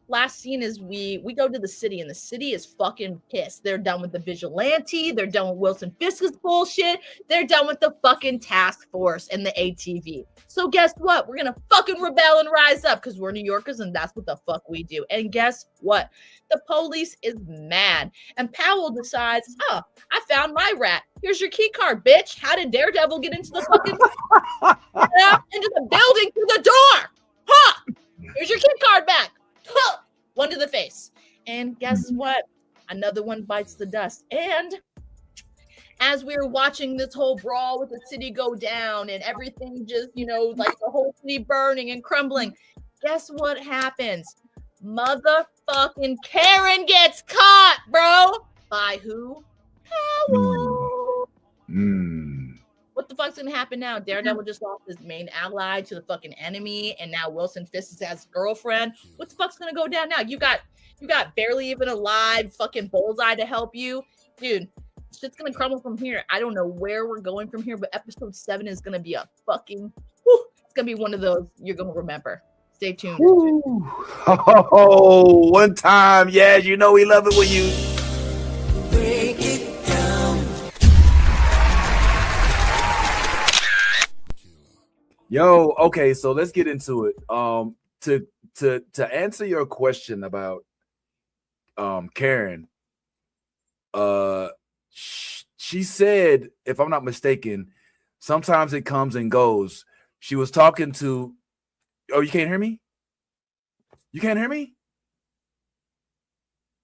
Last scene is we go to the city, and the city is fucking pissed. They're done with the vigilante. They're done with Wilson Fisk's bullshit. They're done with the fucking task force and the ATV. So guess what? We're gonna fucking rebel and rise up because we're New Yorkers, and that's what the fuck we do. And guess what? The police is mad, and Powell decides, oh, I found my rat. Here's your key card, bitch. How did Daredevil get into the fucking into the building through the door? Huh? Here's your key card back. Huh. One to the face. And guess what? Another one bites the dust. And as we were watching this whole brawl with the city go down and everything just, like the whole city burning and crumbling, guess what happens? Motherfucking Karen gets caught, bro. By who? Powell. What the fuck's gonna happen now? Daredevil just lost his main ally to the fucking enemy, and now Wilson Fisk is his girlfriend. What the fuck's gonna go down now? You got barely even alive fucking Bullseye to help you, dude. Shit's gonna crumble from here. I don't know where we're going from here, but episode 7 is gonna be a fucking. It's gonna be one of those you're gonna remember. Stay tuned. Oh, one time, yeah, we love it when you break it down. Yo, okay, so let's get into it. To answer your question about Karen, she said, if I'm not mistaken, sometimes it comes and goes. She was talking to. Oh, you can't hear me? You can't hear me?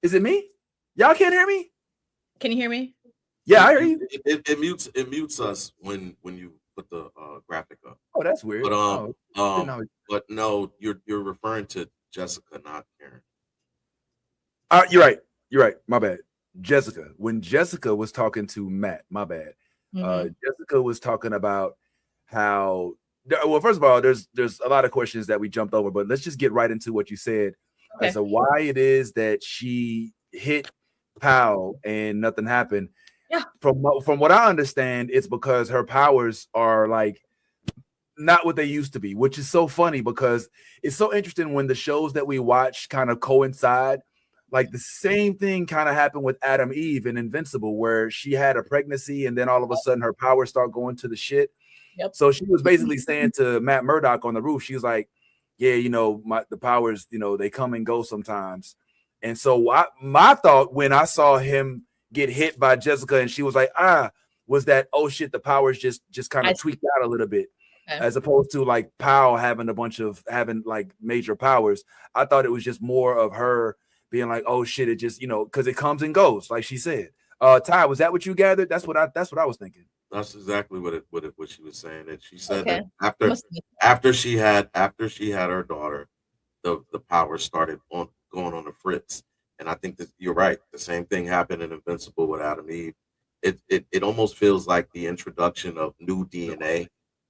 Is it me? Y'all can't hear me? Can you hear me? Yeah, I hear you. It mutes us when you put the graphic up. Oh, that's weird. But no, you're referring to Jessica, not Karen. You're right. My bad. Jessica. When Jessica was talking to Matt, my bad. Jessica was talking about how. Well, first of all, there's a lot of questions that we jumped over, but let's just get right into what you said as to why it is that she hit Powell and nothing happened. Yeah. From what I understand, it's because her powers are like not what they used to be, which is so funny because it's so interesting when the shows that we watch kind of coincide. Like the same thing kind of happened with Adam Eve in Invincible, where she had a pregnancy and then all of a sudden her powers start going to the shit. Yep. So she was basically saying to Matt Murdock on the roof, she was like, yeah, the powers, they come and go sometimes. And so my thought when I saw him get hit by Jessica and she was like, was that, oh shit, the powers just kind of tweaked out a little bit, as opposed to like Powell having like major powers. I thought it was just more of her being like, oh shit, it just, because it comes and goes, like she said. Ty, was that what you gathered? That's what I was thinking. That's exactly what she was saying. And she said that after she had her daughter, the powers started going on the fritz. And I think that you're right. The same thing happened in Invincible with Adam Eve. It almost feels like the introduction of new DNA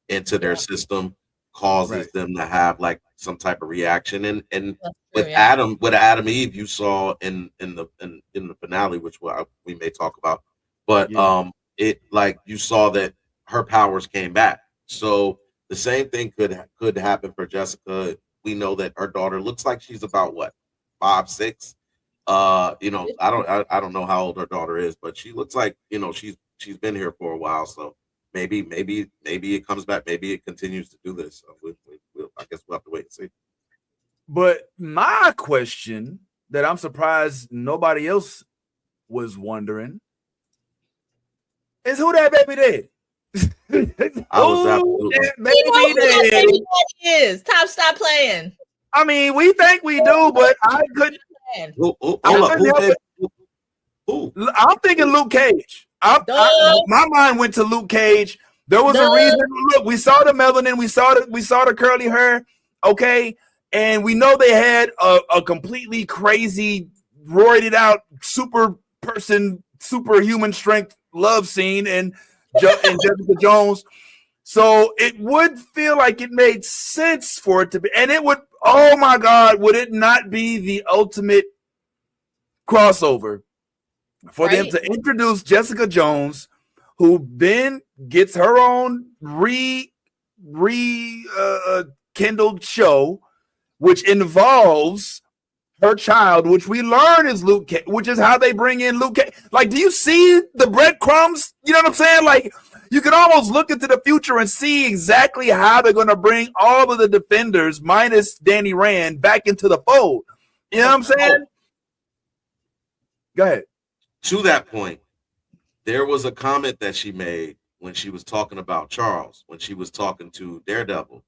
into their system causes them to have like some type of reaction. And with Adam Eve, you saw in the finale, which we may talk about, but it like you saw that her powers came back. So the same thing could happen for Jessica. We know that her daughter looks like she's about what, 5, 6. I don't know how old her daughter is, but she looks like she's been here for a while. So maybe it comes back. Maybe it continues to do this. So I guess we'll have to wait and see. But my question that I'm surprised nobody else was wondering is who that baby did? I was absolutely baby is. Stop playing. I mean, we think we do, but I couldn't. Who? I'm thinking Luke Cage. My mind went to Luke Cage. There was a reason. Look, we saw the melanin, we saw the curly hair, okay, and we know they had a completely crazy, roided out superhuman strength love scene and Jessica Jones. So it would feel like it made sense for it to be, and it would. Oh my God, would it not be the ultimate crossover for them to introduce Jessica Jones, who then gets her own kindled show which involves her child, which we learn is Luke Cage, which is how they bring in Luke Cage. Like, do you see the breadcrumbs? You know what I'm saying? Like, you can almost look into the future and see exactly how they're going to bring all of the Defenders, minus Danny Rand, back into the fold. You know what I'm saying? Go ahead. To that point, there was a comment that she made when she was talking about Charles, when she was talking to Daredevil.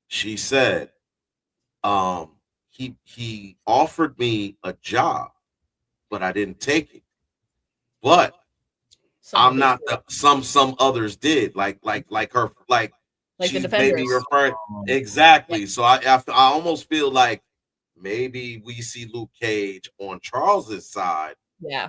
She said, he offered me a job, but I didn't take it. But I'm not some others did, like her, like the Defenders. Maybe referring exactly. Yeah. So I almost feel like maybe we see Luke Cage on Charles's side. Yeah.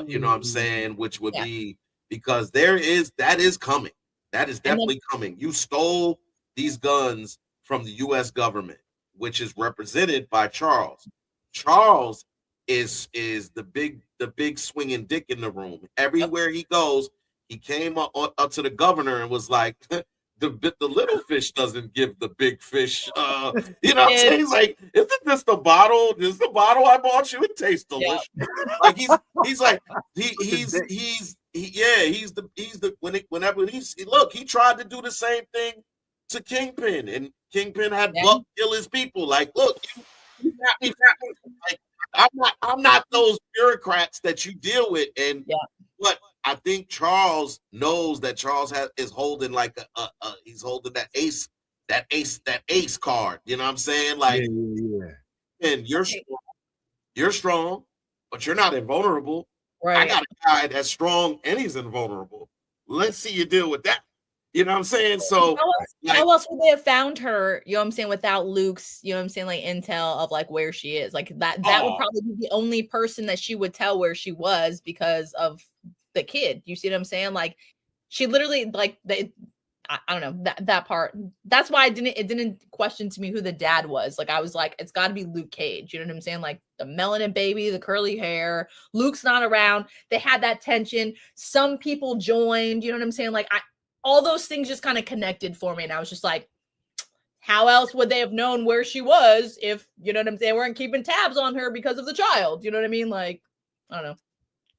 You know what I'm saying? Which would be, because that is coming. That is definitely coming. You stole these guns from the U.S. government, which is represented by Charles. Charles is the big swinging dick in the room. Everywhere he goes, he came up to the governor and was like, the little fish doesn't give the big fish. You know what I'm saying? He's like, isn't this the bottle? This is the bottle I bought you. It tastes delicious. Yeah. Like he's like he's the whenever he tried to do the same thing to Kingpin, and Kingpin had Buck kill his people. Like, look, you got me. Like, I'm not those bureaucrats that you deal with, and but I think Charles knows that Charles is holding like he's holding that ace card. You know what I'm saying? Like, and you're strong, but you're not invulnerable. Right. I got a guy that's strong and he's invulnerable. Let's see you deal with that. You know what I'm saying? So how else would they have found her, you know what I'm saying, without Luke's, you know what I'm saying, like intel of like where she is? Like that would probably be the only person that she would tell where she was because of the kid. You see what I'm saying? Like she literally, like, I don't know, that part. That's why it didn't question to me who the dad was. Like I was like, it's got to be Luke Cage. You know what I'm saying? Like the melanin baby, the curly hair. Luke's not around. They had that tension. Some people joined. You know what I'm saying? Like all those things just kind of connected for me, and I was just like, how else would they have known where she was if, you know what I'm saying, they weren't keeping tabs on her because of the child? You know what I mean? Like, I don't know.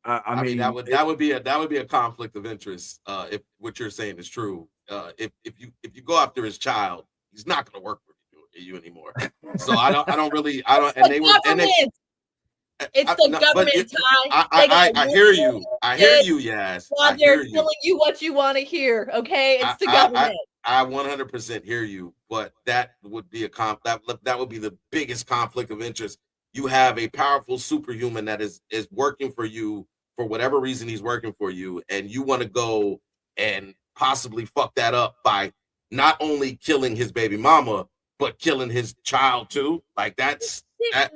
I mean that would be a conflict of interest if what you're saying is true. If you go after his child, he's not going to work for you anymore. So I don't. And they were. It's the government, Ty. I hear you. I hear you, Yas. They're telling you what you want to hear, okay? It's the government. I 100% hear you, but that would be that would be the biggest conflict of interest. You have a powerful superhuman that is working for you for whatever reason he's working for you, and you want to go and possibly fuck that up by not only killing his baby mama, but killing his child too. Like that's a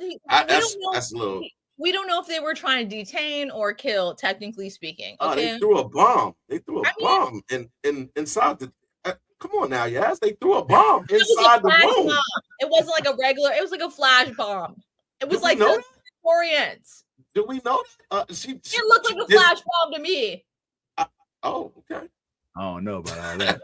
little. We don't know if they were trying to detain or kill, technically speaking. Okay? They threw a bomb. They threw a bomb inside the. Come on now, yes. They threw a bomb inside the room. Bomb. It wasn't like a regular. It was like a flash bomb. It was like the Orients. Do we know? It looked like a flash bomb to me. Okay. I don't know about all that.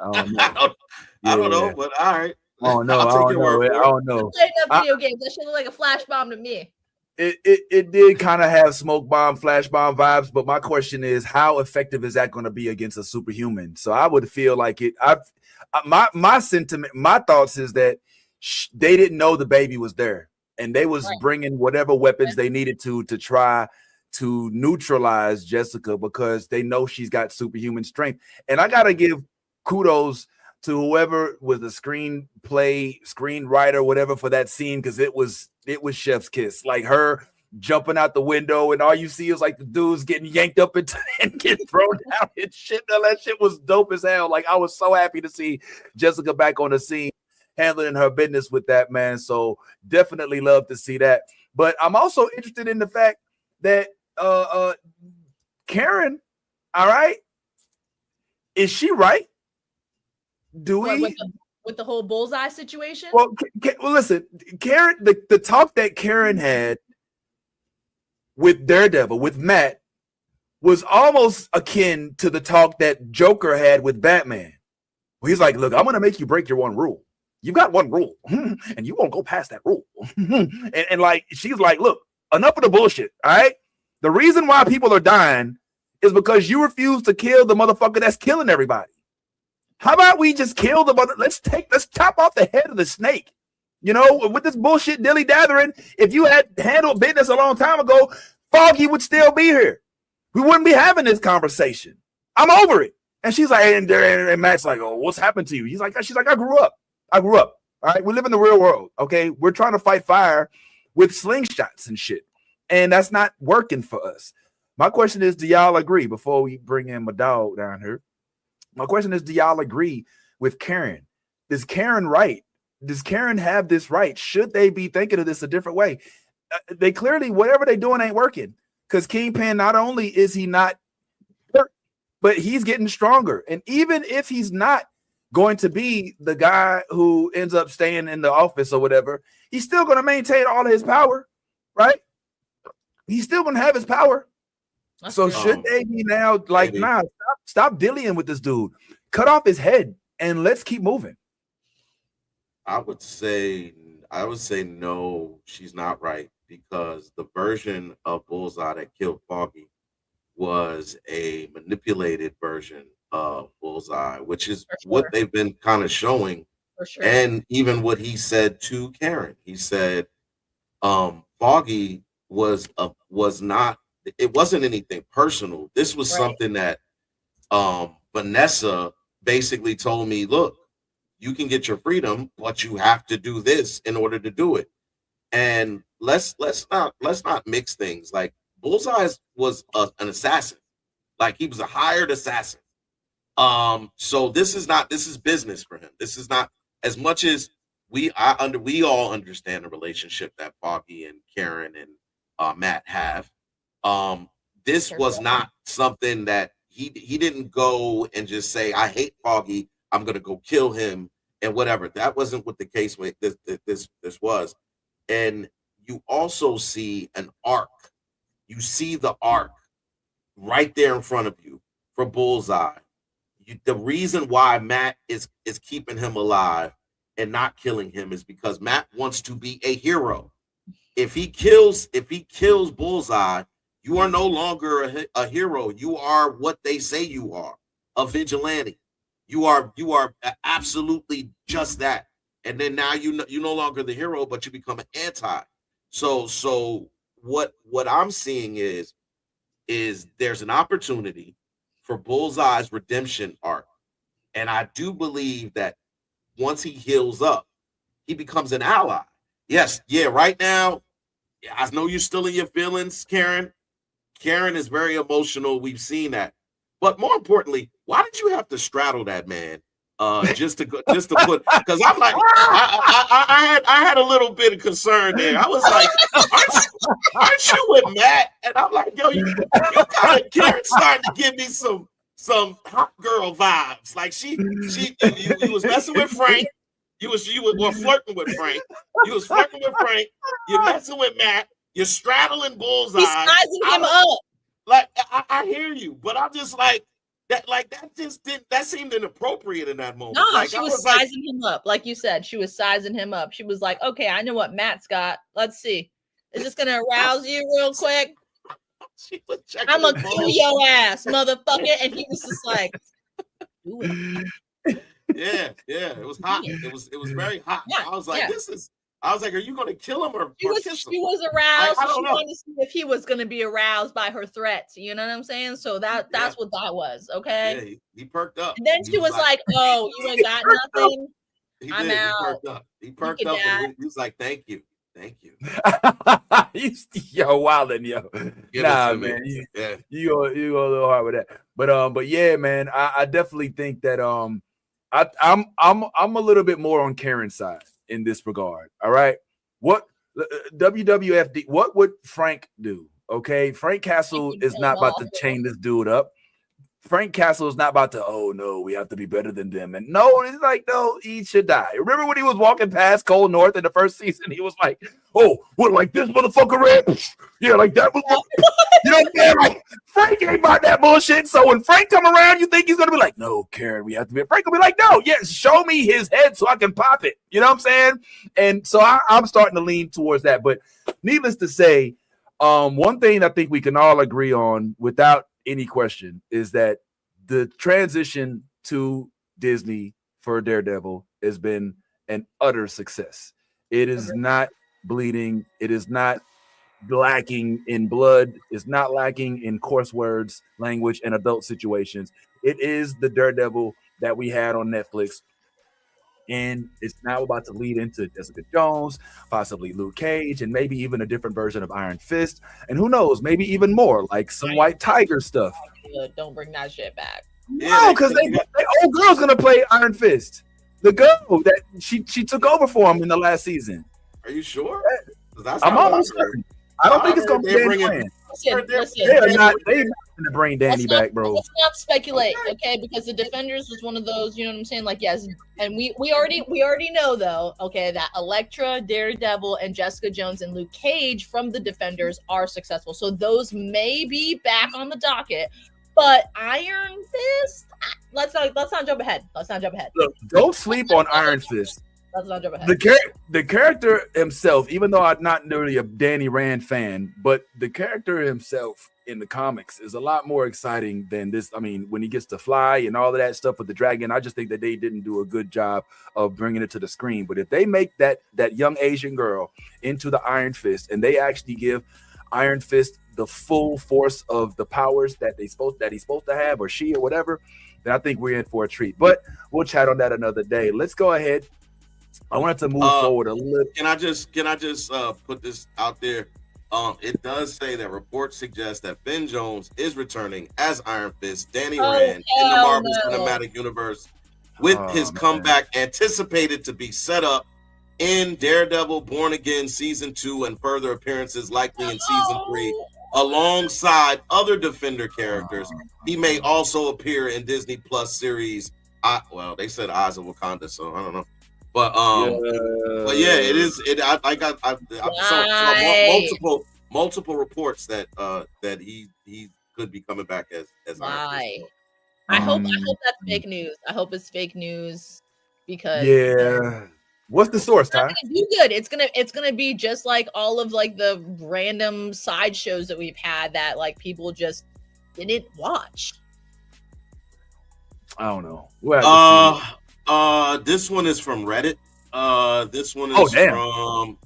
I don't know, but all right. Oh no, I don't know. Playing up video games, that shit looked like a flash bomb to me. It did kind of have smoke bomb, flash bomb vibes, but my question is, how effective is that going to be against a superhuman? So I would feel like it. My sentiment, my thoughts is that they didn't know the baby was there, and they was bringing whatever weapons they needed to try to neutralize Jessica because they know she's got superhuman strength. And I gotta give kudos to whoever was the screenwriter, whatever, for that scene, because it was chef's kiss. Like her jumping out the window, and all you see is like the dudes getting yanked up and getting thrown down and shit. That shit was dope as hell. Like I was so happy to see Jessica back on the scene, handling her business with that, man. So definitely love to see that. But I'm also interested in the fact that Karen, all right, is she right? Do we with the whole bullseye situation? Well, listen, Karen, the talk that Karen had with Daredevil, with Matt, was almost akin to the talk that Joker had with Batman. Where he's like, look, I'm going to make you break your one rule. you got one rule, and you won't go past that rule. and like she's like, look, enough of the bullshit. All right. The reason why people are dying is because you refuse to kill the motherfucker that's killing everybody. How about we just kill the mother? Let's chop off the head of the snake. You know, with this bullshit dilly-dathering, if you had handled business a long time ago, Foggy would still be here. We wouldn't be having this conversation. I'm over it. And she's like, and Matt's like, oh, what's happened to you? She's like, I grew up. All right. We live in the real world. Okay. We're trying to fight fire with slingshots and shit. And that's not working for us. My question is, do y'all agree before we bring in my dog down here? My question is, do y'all agree with Karen? Is Karen right? Does Karen have this right? Should they be thinking of this a different way? They clearly, whatever they're doing ain't working, because Kingpin, not only is he not hurt, but he's getting stronger. And even if he's not going to be the guy who ends up staying in the office or whatever, he's still going to maintain all of his power, right? He's still going to have his power. So should they be now like, nah, stop dillying with this dude. Cut off his head and let's keep moving. I would say no, she's not right, because the version of Bullseye that killed Foggy was a manipulated version of Bullseye, which is what they've been kind of showing. For sure. And even what he said to Karen, he said Foggy was not, it wasn't anything personal. This was something that Vanessa basically told me, look, you can get your freedom, but you have to do this in order to do it. And let's not mix things. Like, Bullseye was an assassin. Like, he was a hired assassin. So this is business for him. This is not, as much as we all understand the relationship that Foggy and Karen and Matt have. This was not something that he didn't go and just say, I hate Foggy, I'm gonna go kill him and whatever. That wasn't what the case with this was. And you also see an arc. You see the arc right there in front of you for Bullseye. The reason why Matt is keeping him alive and not killing him is because Matt wants to be a hero. If he kills Bullseye, you are no longer a hero. You are what they say you are, a vigilante. You are absolutely just that. And then now you're no longer the hero, but you become an anti. So what I'm seeing is there's an opportunity for Bullseye's redemption arc. And I do believe that once he heals up, he becomes an ally. Yes, yeah, right now, I know you're still in your feelings, Karen. Karen is very emotional. We've seen that. But more importantly, why did you have to straddle that man? Just to put, because I'm like, I had a little bit of concern there. I was like, aren't you with Matt? And I'm like, yo, you kind of, Karen starting to give me some hot girl vibes. Like you was messing with Frank. You were flirting with Frank. You was flirting with Frank. You're messing with Matt. You're straddling Bullseye. He's sizing him up. Like, I hear you, but I'm just like that seemed inappropriate in that moment. No, like, she was sizing him up. Like you said, she was sizing him up. She was like, okay, I know what Matt's got. Let's see. Is this gonna arouse you real quick? I'm gonna kill your ass, motherfucker. And he was just like, do it. Yeah, it was hot. It was very hot. Yeah, I was like, I was like, are you going to kill him or she was aroused. Like, she wanted to see if he was going to be aroused by her threats. You know what I'm saying? So that's what that was. Okay. Yeah, he perked up. And then she was like, oh, you ain't got nothing. I'm out. He perked up. And he was like, thank you. Yo, wildin', yo. Nah, man. You go a little hard with that. But yeah, man, I definitely think that I'm a little bit more on Karen's side in this regard. All right. What WWFD, what would Frank do? Okay. Frank Castle is not about to chain this dude up. Frank Castle is not about to, oh no, we have to be better than them. And no, it's like, no, he should die. Remember when he was walking past Cole North in the first season? He was like, oh, what, like this motherfucker red? Yeah, like that was, you know what I'm saying? Like, Frank ain't about that bullshit. So when Frank come around, you think he's going to be like, no, Karen, we have to be. Frank will be like, no, yes, show me his head so I can pop it. You know what I'm saying? And so I'm starting to lean towards that. But needless to say, one thing I think we can all agree on without any question is that the transition to Disney for Daredevil has been an utter success. It is not bleeding. It is not lacking in blood. It's not lacking in coarse words, language, and adult situations. It is the Daredevil that we had on Netflix. And it's now about to lead into Jessica Jones, possibly Luke Cage, and maybe even a different version of Iron Fist. And who knows, maybe even more, like some White Tiger stuff. Don't bring that shit back. No, because the old girl's going to play Iron Fist. The girl that she took over for him in the last season. Are you sure? I'm almost certain. I don't think it's going to be Danny Rand. They're not going to bring Danny back, bro. Let's not speculate, okay? Because the Defenders was one of those, you know what I'm saying? Like, yes, and we already know though, okay, that Elektra, Daredevil, and Jessica Jones and Luke Cage from the Defenders are successful. So those may be back on the docket. But Iron Fist, let's not jump ahead. Look, don't sleep on Iron Fist. Let's not jump ahead. The character himself, even though I'm not really a Danny Rand fan, but the character himself in the comics is a lot more exciting than this. I mean, when he gets to fly and all of that stuff with the dragon, I just think that they didn't do a good job of bringing it to the screen. But if they make that young Asian girl into the Iron Fist and they actually give Iron Fist the full force of the powers that he's supposed to have, or she or whatever, then I think we're in for a treat. But we'll chat on that another day. Let's go ahead. I wanted to move forward a little. Can I just put this out there? It does say that reports suggest that Ben Jones is returning as Iron Fist, Danny Rand in the Marvel Cinematic Universe, with his comeback anticipated to be set up in Daredevil Born Again Season 2 and further appearances likely in Season 3 alongside other Defender characters. He may also appear in Disney Plus series. They said Eyes of Wakanda, so I don't know. But yeah, it is. I saw multiple reports that he could be coming back as Why? I hope that's fake news. I hope it's fake news because What's the source, Ty? It's do good. It's gonna be just like all of like the random side shows that we've had that like people just didn't watch. I don't know. This one is from Reddit. This one is from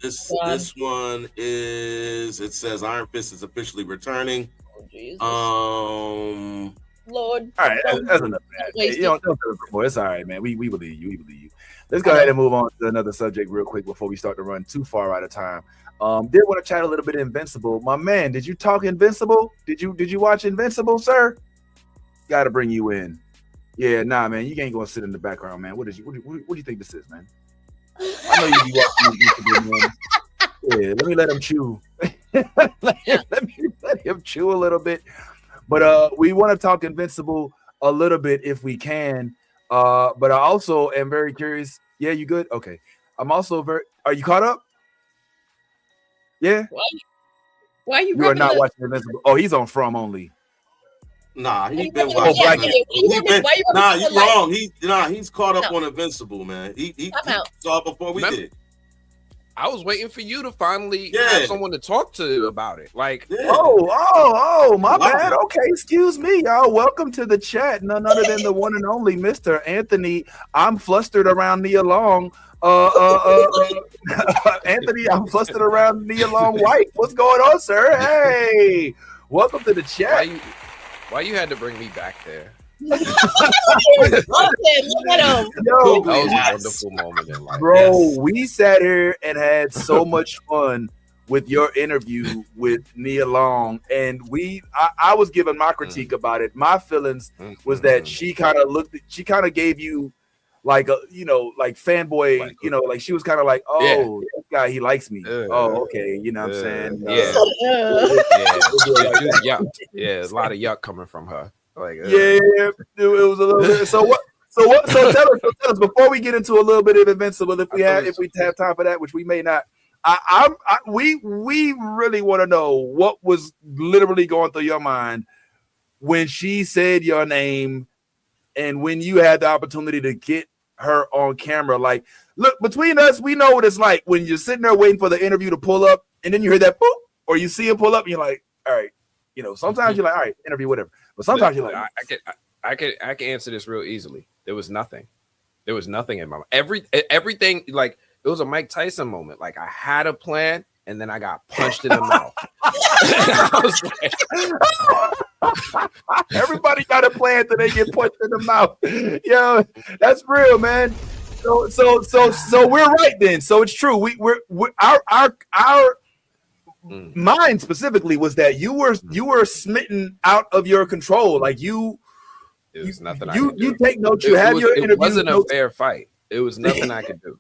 This one is. It says Iron Fist is officially returning. Oh, Lord. All right, that's enough, man. Don't tell us more. It's all right, man. We believe you. We believe you. Let's go ahead and move on to another subject real quick before we start to run too far out of time. Did want to chat a little bit of Invincible. My man, did you talk Invincible? Did you watch Invincible, sir? Got to bring you in. Yeah, nah, man. You ain't gonna sit in the background, man. What do you think this is, man? I know you be watching Invincible, man. Yeah, let me let him chew. let me let him chew a little bit. But we want to talk Invincible a little bit if we can. But I also am very curious. Yeah, you good? Okay. I'm also are you caught up? Yeah. Why you are not watching Invincible? Oh, he's on From only. Nah, he's been watching. You're wrong. He's caught up on Invincible, man. He saw it before we did. I was waiting for you to finally have someone to talk to about it. Like, oh, my bad. Okay, excuse me, y'all. Welcome to the chat. None other than the one and only Mr. Anthony. I'm flustered around Nia Long. Anthony, I'm flustered around Nia Long White. What's going on, sir? Hey, welcome to the chat. Why you had to bring me back there? That was a wonderful moment in life, bro. We sat here and had so much fun with your interview with Nia Long, and I was giving my critique about it. My feelings was that she kind of gave you like a like fanboy, like she was kind of like, this guy, he likes me. Oh, okay, you know what I'm saying? There's a lot of yuck coming from her. Like, it was a little bit. So what? So tell us before we get into a little bit of Invincible, if we have time for that, which we may not. We really want to know what was literally going through your mind when she said your name, and when you had the opportunity to get her on camera. Like, look, between us, we know what it's like when you're sitting there waiting for the interview to pull up, and then you hear that boop, or you see it pull up, and you're like, all right, sometimes you're like, all right, interview, whatever. But sometimes you're like, I can answer this real easily. There was nothing in my mind. Everything, like, it was a Mike Tyson moment. Like, I had a plan, and then I got punched in the mouth. I was like, everybody got a plan till they get punched in the mouth. Yo, that's real, man. So we're right then. So it's true. We're our mind specifically was that you were smitten out of your control. Like you. It was nothing. You take notes. You have your interview. It wasn't a fair fight. It was nothing I could do.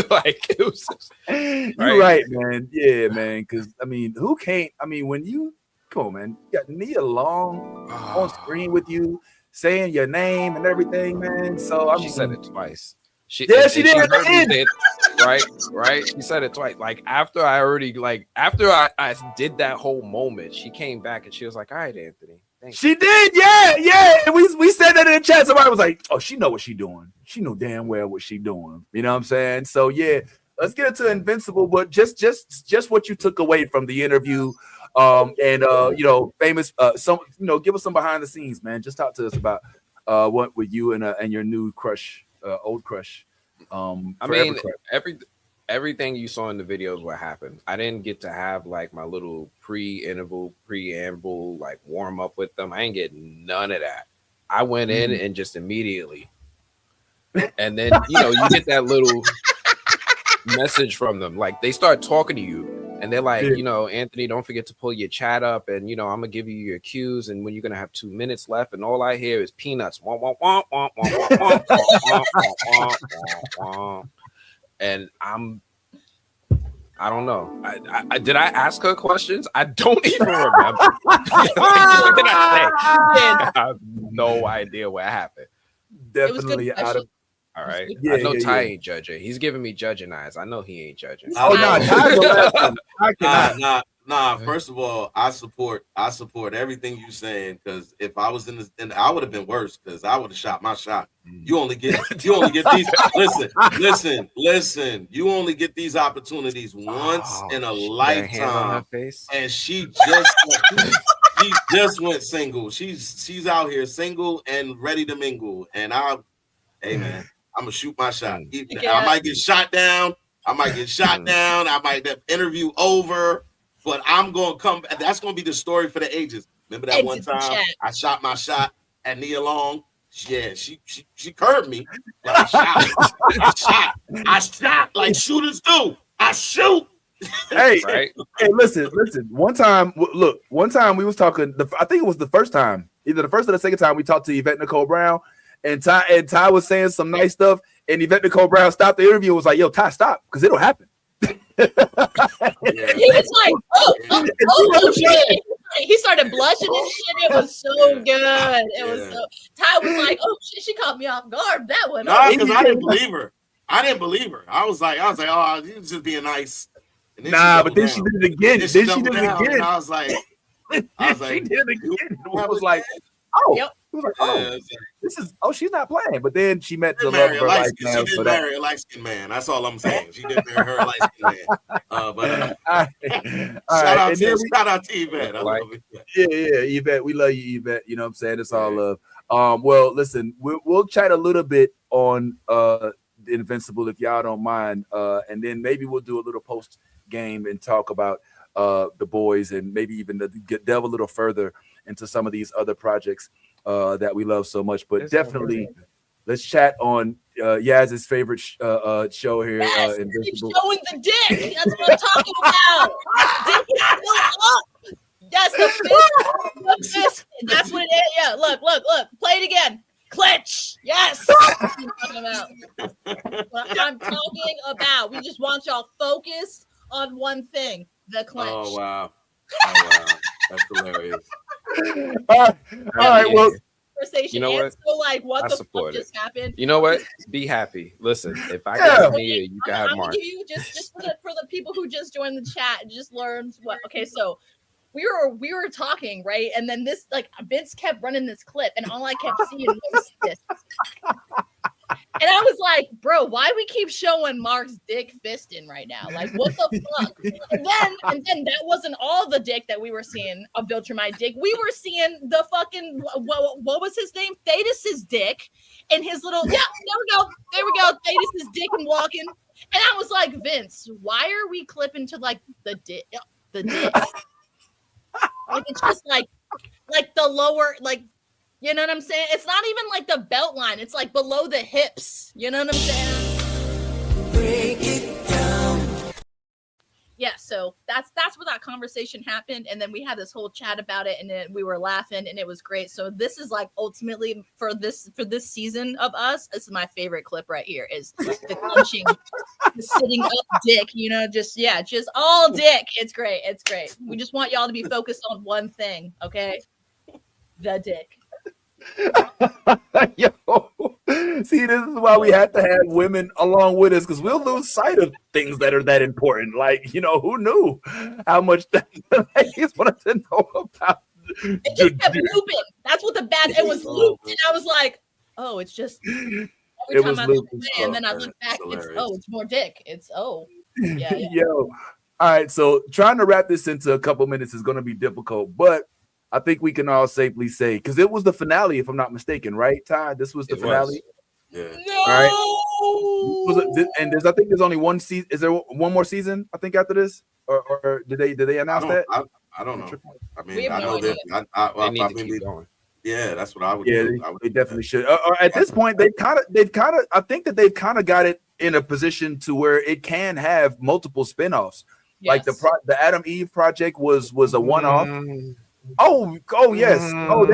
Like, it was. You're right, man. Yeah, man. Because I mean, who can't? I mean, when you come on, man, you got Nia Long on screen with you saying your name and everything, man. So she said it twice. She did. Right. She said it twice. Like, after I did that whole moment, she came back and she was like, "All right, Anthony." She did, yeah. And we said that in the chat. Somebody was like, "Oh, she know what she doing. She know damn well what she doing." You know what I'm saying? So yeah, let's get into Invincible. But just what you took away from the interview, famous. Give us some behind the scenes, man. Just talk to us about what with you and your new crush, old crush. I mean, everything you saw in the videos what happened. I didn't get to have like my little preamble, like warm up with them. I ain't getting none of that. I went in and just immediately, and then you get that little message from them. Like, they start talking to you, and they're like, Anthony, don't forget to pull your chat up, and I'm gonna give you your cues, and when you're gonna have 2 minutes left, and all I hear is peanuts. And I don't know. I did I ask her questions? I don't even remember. What did I say? I have no idea what happened. Definitely out of. All right. I know Ty ain't judging. He's giving me judging eyes. I know he ain't judging. Oh no, Ty, Nah. First of all, I support everything you saying, because if I was in I would have been worse, because I would have shot my shot. You only get these. Listen. You only get these opportunities once in a lifetime. And she just went single. She's out here single and ready to mingle. And hey man, I'm gonna shoot my shot. I might get shot down. I might that interview over. But I'm going to come. That's going to be the story for the ages. Remember that one time I shot my shot at Nia Long? Yeah, she curved me. But I shot like shooters do. I shoot. Hey, hey, listen. One time we was talking. I think it was the first time, either the first or the second time we talked to Yvette Nicole Brown, and Ty was saying some nice stuff, and Yvette Nicole Brown stopped the interview and was like, "Yo, Ty, stop, because it'll happen." He was like, oh shit. He started blushing and shit. It was so good. It was so. Ty was like, oh shit, she caught me off guard. That one. No, because I didn't believe her. I was like, oh, you just being nice. But then she did it again. Then she did it again. And I was like, she did it again. I was like, oh. Yep. This is she's not playing. But then she met the love of her life. She did marry a light-skinned man. That's all I'm saying. She did marry her light-skinned man. Shout out to Yvette. I love it. Yeah, Yvette. We love you, Yvette. You know what I'm saying? It's all love. Well, listen, we'll chat a little bit on Invincible if y'all don't mind, and then maybe we'll do a little post game and talk about the boys, and maybe even delve a little further into some of these other projects that we love so much. But definitely, let's chat on Yaz's favorite show here. Yes, Invincible. Showing the dick. That's what I'm talking about. Dick is still up. Yes, the fist. That's what it is. Yeah, look. Play it again. Clench. Yes. That's what I'm talking about. We just want y'all focused on one thing: the clench. Oh wow. That's hilarious. All right. Well, conversation. You know what? And so, like, what I the support fuck just happened? You know what? Be happy. Listen, if I can have Nia, you can have I'm Mark. gonna give you just for the people who just joined the chat and just learned what. Okay, so we were talking, right, and then this, like, Vince kept running this clip, and all I kept seeing was this. And I was like, bro, why we keep showing Mark's dick fisting right now? Like, what the fuck? And then that wasn't all the dick that we were seeing of Viltrumite dick. We were seeing the fucking, what was his name? Thetis's dick and his little, there we go. Thetis's dick and walking. And I was like, Vince, why are we clipping to, like, the dick? Like, it's just like the lower, like, you know what I'm saying? It's not even like the belt line. It's like below the hips. You know what I'm saying? Break it down. Yeah, so that's where that conversation happened. And then we had this whole chat about it, and then we were laughing, and it was great. So this is like ultimately for this season of us, this is my favorite clip right here, is the clenching, the sitting up dick, you know, just all dick. It's great. It's great. We just want y'all to be focused on one thing, okay? The dick. Yo, see, this is why we have to have women along with us, because we'll lose sight of things that are that important. Like, you know, who knew how much the ladies wanted to know about? It just kept looping. That's what it was looped, and I was like, oh, it's just every time I look away, and then I look back, it's more dick. It's yeah. Yo, all right. So trying to wrap this into a couple minutes is going to be difficult, but I think we can all safely say, because it was the finale, if I'm not mistaken, right, Ty? This was the finale. Yeah. No. All right. And I think there's only one season. Is there one more season? I think after this, or did they announce that? I don't know. I mean, We have I know no that. They need to keep going. Yeah, that's what I would. Yeah, do. they definitely should. Or at this point, they've kind of. I think that they've kind of got it in a position to where it can have multiple spinoffs. Yes. Like the Adam Eve project was a one-off. Oh yes. Oh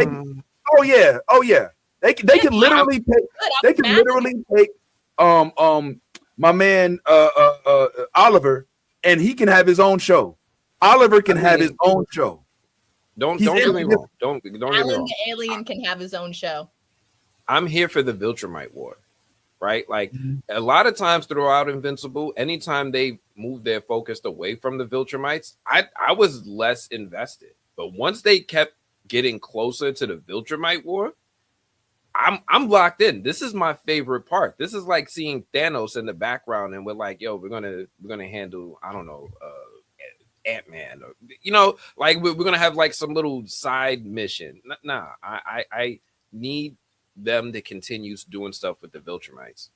yeah. They can literally take my man Oliver, and he can have his own show. Oliver can have his own show. Don't get me wrong. Don't get me Alan wrong. the Alien can have his own show. I'm here for the Viltrumite War, right? Like a lot of times throughout Invincible, anytime they moved their focus away from the Viltrumites, I was less invested. But once they kept getting closer to the Viltrumite War, I'm locked in. This is my favorite part. This is like seeing Thanos in the background, and we're like, yo, we're gonna handle, I don't know, Ant-Man, or, you know, like we're gonna have like some little side mission. Nah, I need them to continue doing stuff with the Viltrumites.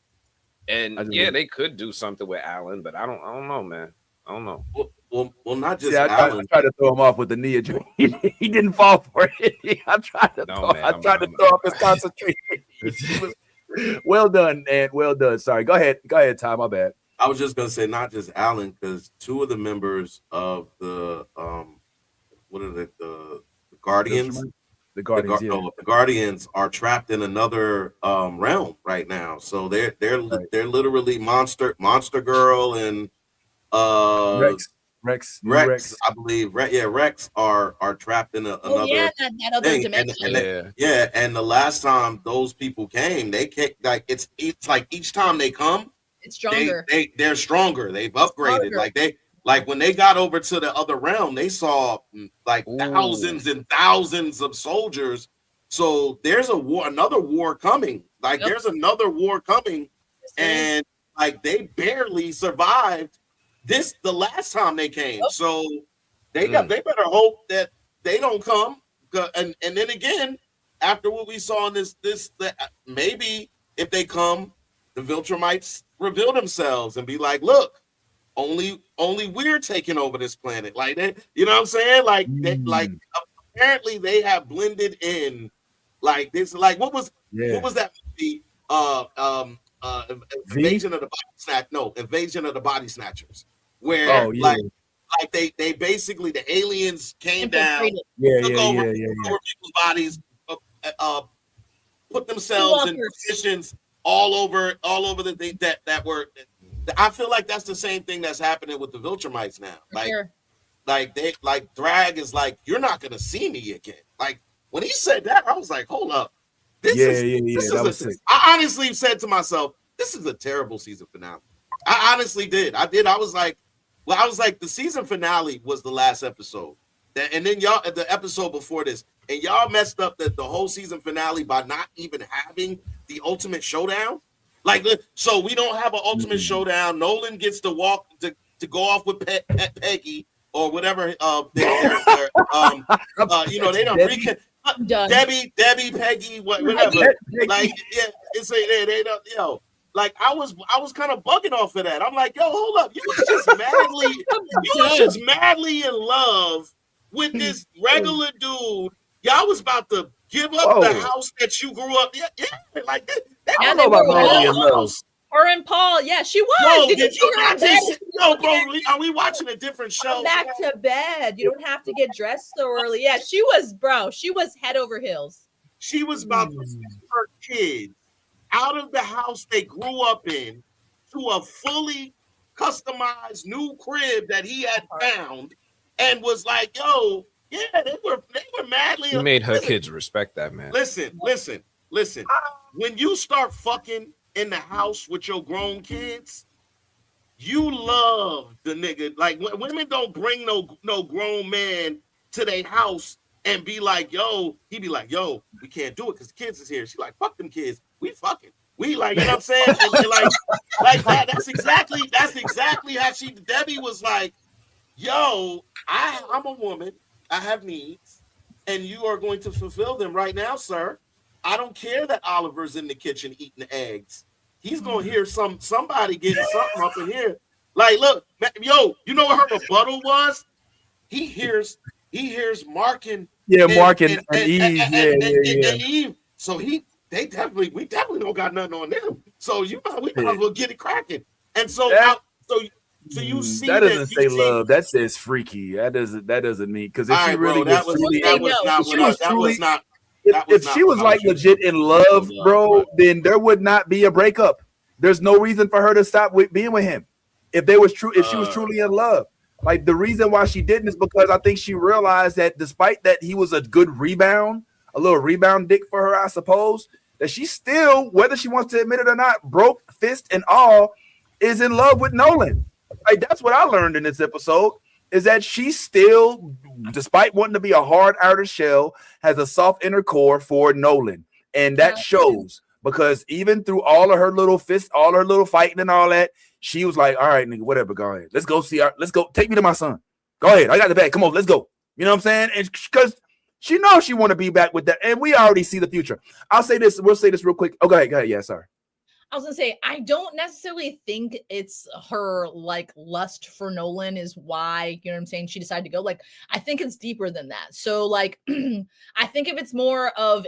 And yeah, they could do something with Alan, but I don't know, man. I don't know. Well, not just I tried to throw him off with the Nia joint. He didn't fall for it. I tried to throw off his concentration. Well done, and well done. Sorry, go ahead, Ty. My bad. I was just gonna say not just Alan, because two of the members of the what are the Guardians? The Guardians, the Guardians are trapped in another realm right now. So they're literally Monster Girl and Rex, I believe. Rex are trapped in another that other dimension. And the last time those people came, they kicked, like it's like each time they come, it's stronger. They're stronger. They've upgraded. Like when they got over to the other realm, they saw like thousands and thousands of soldiers. So there's another war coming. Like there's another war coming, and like they barely survived the last time they came. So they better hope that they don't come. And then again, after what we saw in this maybe if they come, the Viltrumites reveal themselves and be like, look, only we're taking over this planet. Like that, you know what I'm saying? Like like apparently they have blended in like this. Like what was that movie? Invasion of the Body Snatchers. Where like they basically, the aliens came down, took over people's bodies, put themselves in positions all over the thing that were. I feel like that's the same thing that's happening with the Viltrumites now. Like Drag is like, you're not gonna see me again. Like when he said that, I was like, hold up. That was sick. I honestly said to myself, this is a terrible season finale. I honestly did. I was like, the season finale was the last episode. And then y'all, the episode before this, and y'all messed up the whole season finale by not even having the ultimate showdown. Like, so we don't have an ultimate showdown. Nolan gets to walk to go off with Peggy or whatever. You know, they don't Debbie, Peggy, whatever. Like, yeah, it's they don't, you know. Like I was kind of bugging off of that. I'm like, yo, hold up, you was just madly in love with this regular dude. Y'all was about to give up the house that you grew up. Yeah, like that. I don't know about madly in love. Her and Paul, yeah, she was. No, bro, are we watching a different show? Back to bed. You don't have to get dressed so early. Yeah, she was head over heels. She was about to send her kids out of the house they grew up in to a fully customized new crib that he had found, and was like, "Yo, yeah, they were madly." He made her kids respect that, man. Listen. When you start fucking in the house with your grown kids, you love the nigga. Like women don't bring no grown man to their house and be like, "Yo," he be like, "Yo, we can't do it because the kids is here." She like, "Fuck them kids. We fucking." We like, you know what I'm saying? And like that. That's exactly how Debbie was like, yo, I'm a woman. I have needs, and you are going to fulfill them right now, sir. I don't care that Oliver's in the kitchen eating eggs. He's gonna hear somebody getting something up in here. Like, look, yo, you know what her rebuttal was? He hears Mark and Mark and Eve. And Eve. So we definitely don't got nothing on them. So we might as well get it cracking. And so you see that doesn't say love. That says freaky. That doesn't mean, because if she really if she was like legit in love, bro, then there would not be a breakup. There's no reason for her to stop being with him. If she was truly in love. Like, the reason why she didn't is because I think she realized that despite that he was a good rebound, a little rebound dick for her, I suppose, that she still, whether she wants to admit it or not, broke fist and all, is in love with Nolan. Like, that's what I learned in this episode, is that she still, despite wanting to be a hard outer shell, has a soft inner core for Nolan. And that shows, because even through all of her little fists, all her little fighting and all that, she was like, all right, nigga, whatever, go ahead. Let's go take me to my son. Go ahead, I got the bag. Come on, let's go. You know what I'm saying? And because she knows she want to be back with that. And we already see the future. We'll say this real quick. Oh, go ahead. Yeah, sorry. I was gonna say, I don't necessarily think it's her like lust for Nolan is why, you know what I'm saying, she decided to go. Like, I think it's deeper than that. So like, I think if it's more of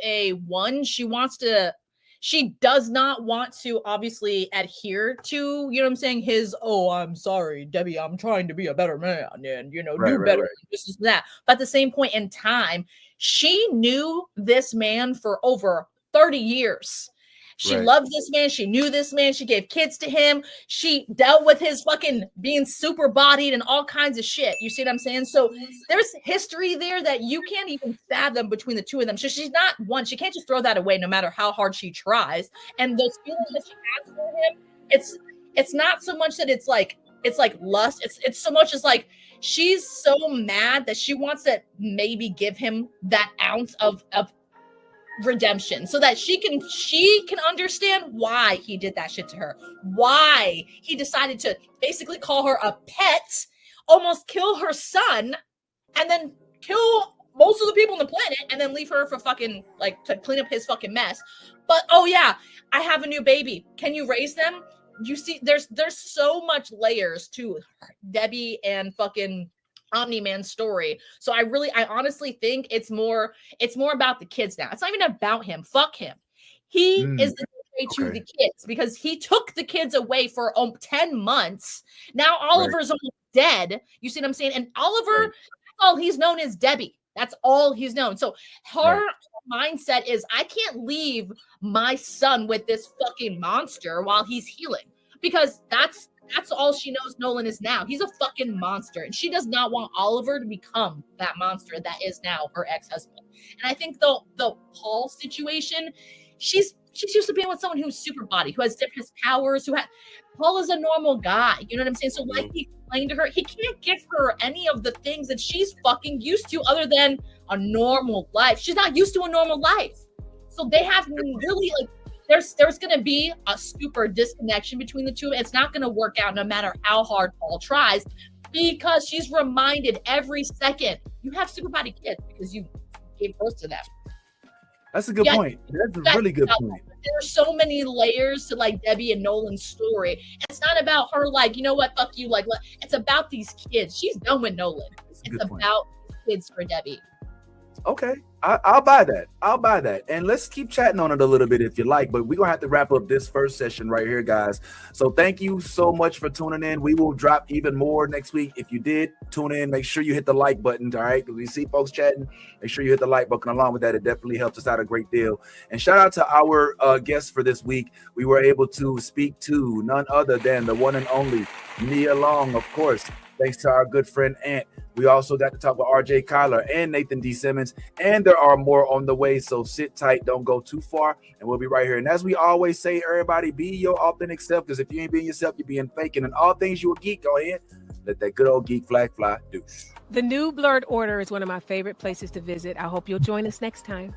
she does not want to obviously adhere to, you know what I'm saying, his, oh, I'm sorry, Debbie, I'm trying to be a better man and, do better. Right. This is that. But at the same point in time, she knew this man for over 30 years. She loved this man. She knew this man. She gave kids to him. She dealt with his fucking being super bodied and all kinds of shit. You see what I'm saying? So there's history there that you can't even fathom between the two of them. So she's not one. She can't just throw that away no matter how hard she tries. And those feelings that she has for him, it's not so much that it's like lust. It's so much as like she's so mad that she wants to maybe give him that ounce of redemption, so that she can understand why he did that shit to her, why he decided to basically call her a pet, almost kill her son, and then kill most of the people on the planet, and then leave her for fucking like to clean up his fucking mess. But oh yeah, I have a new baby. Can you raise them? You see, there's so much layers to Debbie and fucking Omni-Man's story. So I honestly think it's more about the kids now. It's not even about him. Fuck him. He is the way to the kids, because he took the kids away for 10 months. Now Oliver's almost dead. You see what I'm saying? And Oliver, all he's known is Debbie. That's all he's known. So her mindset is, I can't leave my son with this fucking monster while he's healing, because that's all she knows Nolan is now. He's a fucking monster. And she does not want Oliver to become that monster that is now her ex-husband. And I think the Paul situation She's used to being with someone who's super body, who has different powers, Paul is a normal guy. You know what I'm saying? So like he explained to her, he can't give her any of the things that she's fucking used to other than a normal life. She's not used to a normal life. So they have really like, there's going to be a super disconnection between the two. It's not going to work out no matter how hard Paul tries, because she's reminded every second, you have super body kids because you gave birth to them. That's a good point. That's a really good point. There's so many layers to like Debbie and Nolan's story. It's not about her like, you know what, fuck you. Like, it's about these kids. She's done with Nolan. It's about kids for Debbie. Okay, I'll buy that. I'll buy that. And let's keep chatting on it a little bit if you like, but we're going to have to wrap up this first session right here, guys. So thank you so much for tuning in. We will drop even more next week. If you did tune in, make sure you hit the like button, all right? Because we see folks chatting. Make sure you hit the like button. Along with that, it definitely helps us out a great deal. And shout out to our guests for this week. We were able to speak to none other than the one and only Nia Long, of course. Thanks to our good friend Ant. We also got to talk with RJ Cyler and Nathan D Simmons, and there are more on the way. So sit tight, don't go too far, and we'll be right here. And as we always say, everybody, be your authentic self, because if you ain't being yourself, you're being faking. And all things you a geek, go ahead, let that good old geek flag fly. Deuce. The new Blerd Order is one of my favorite places to visit. I hope you'll join us next time.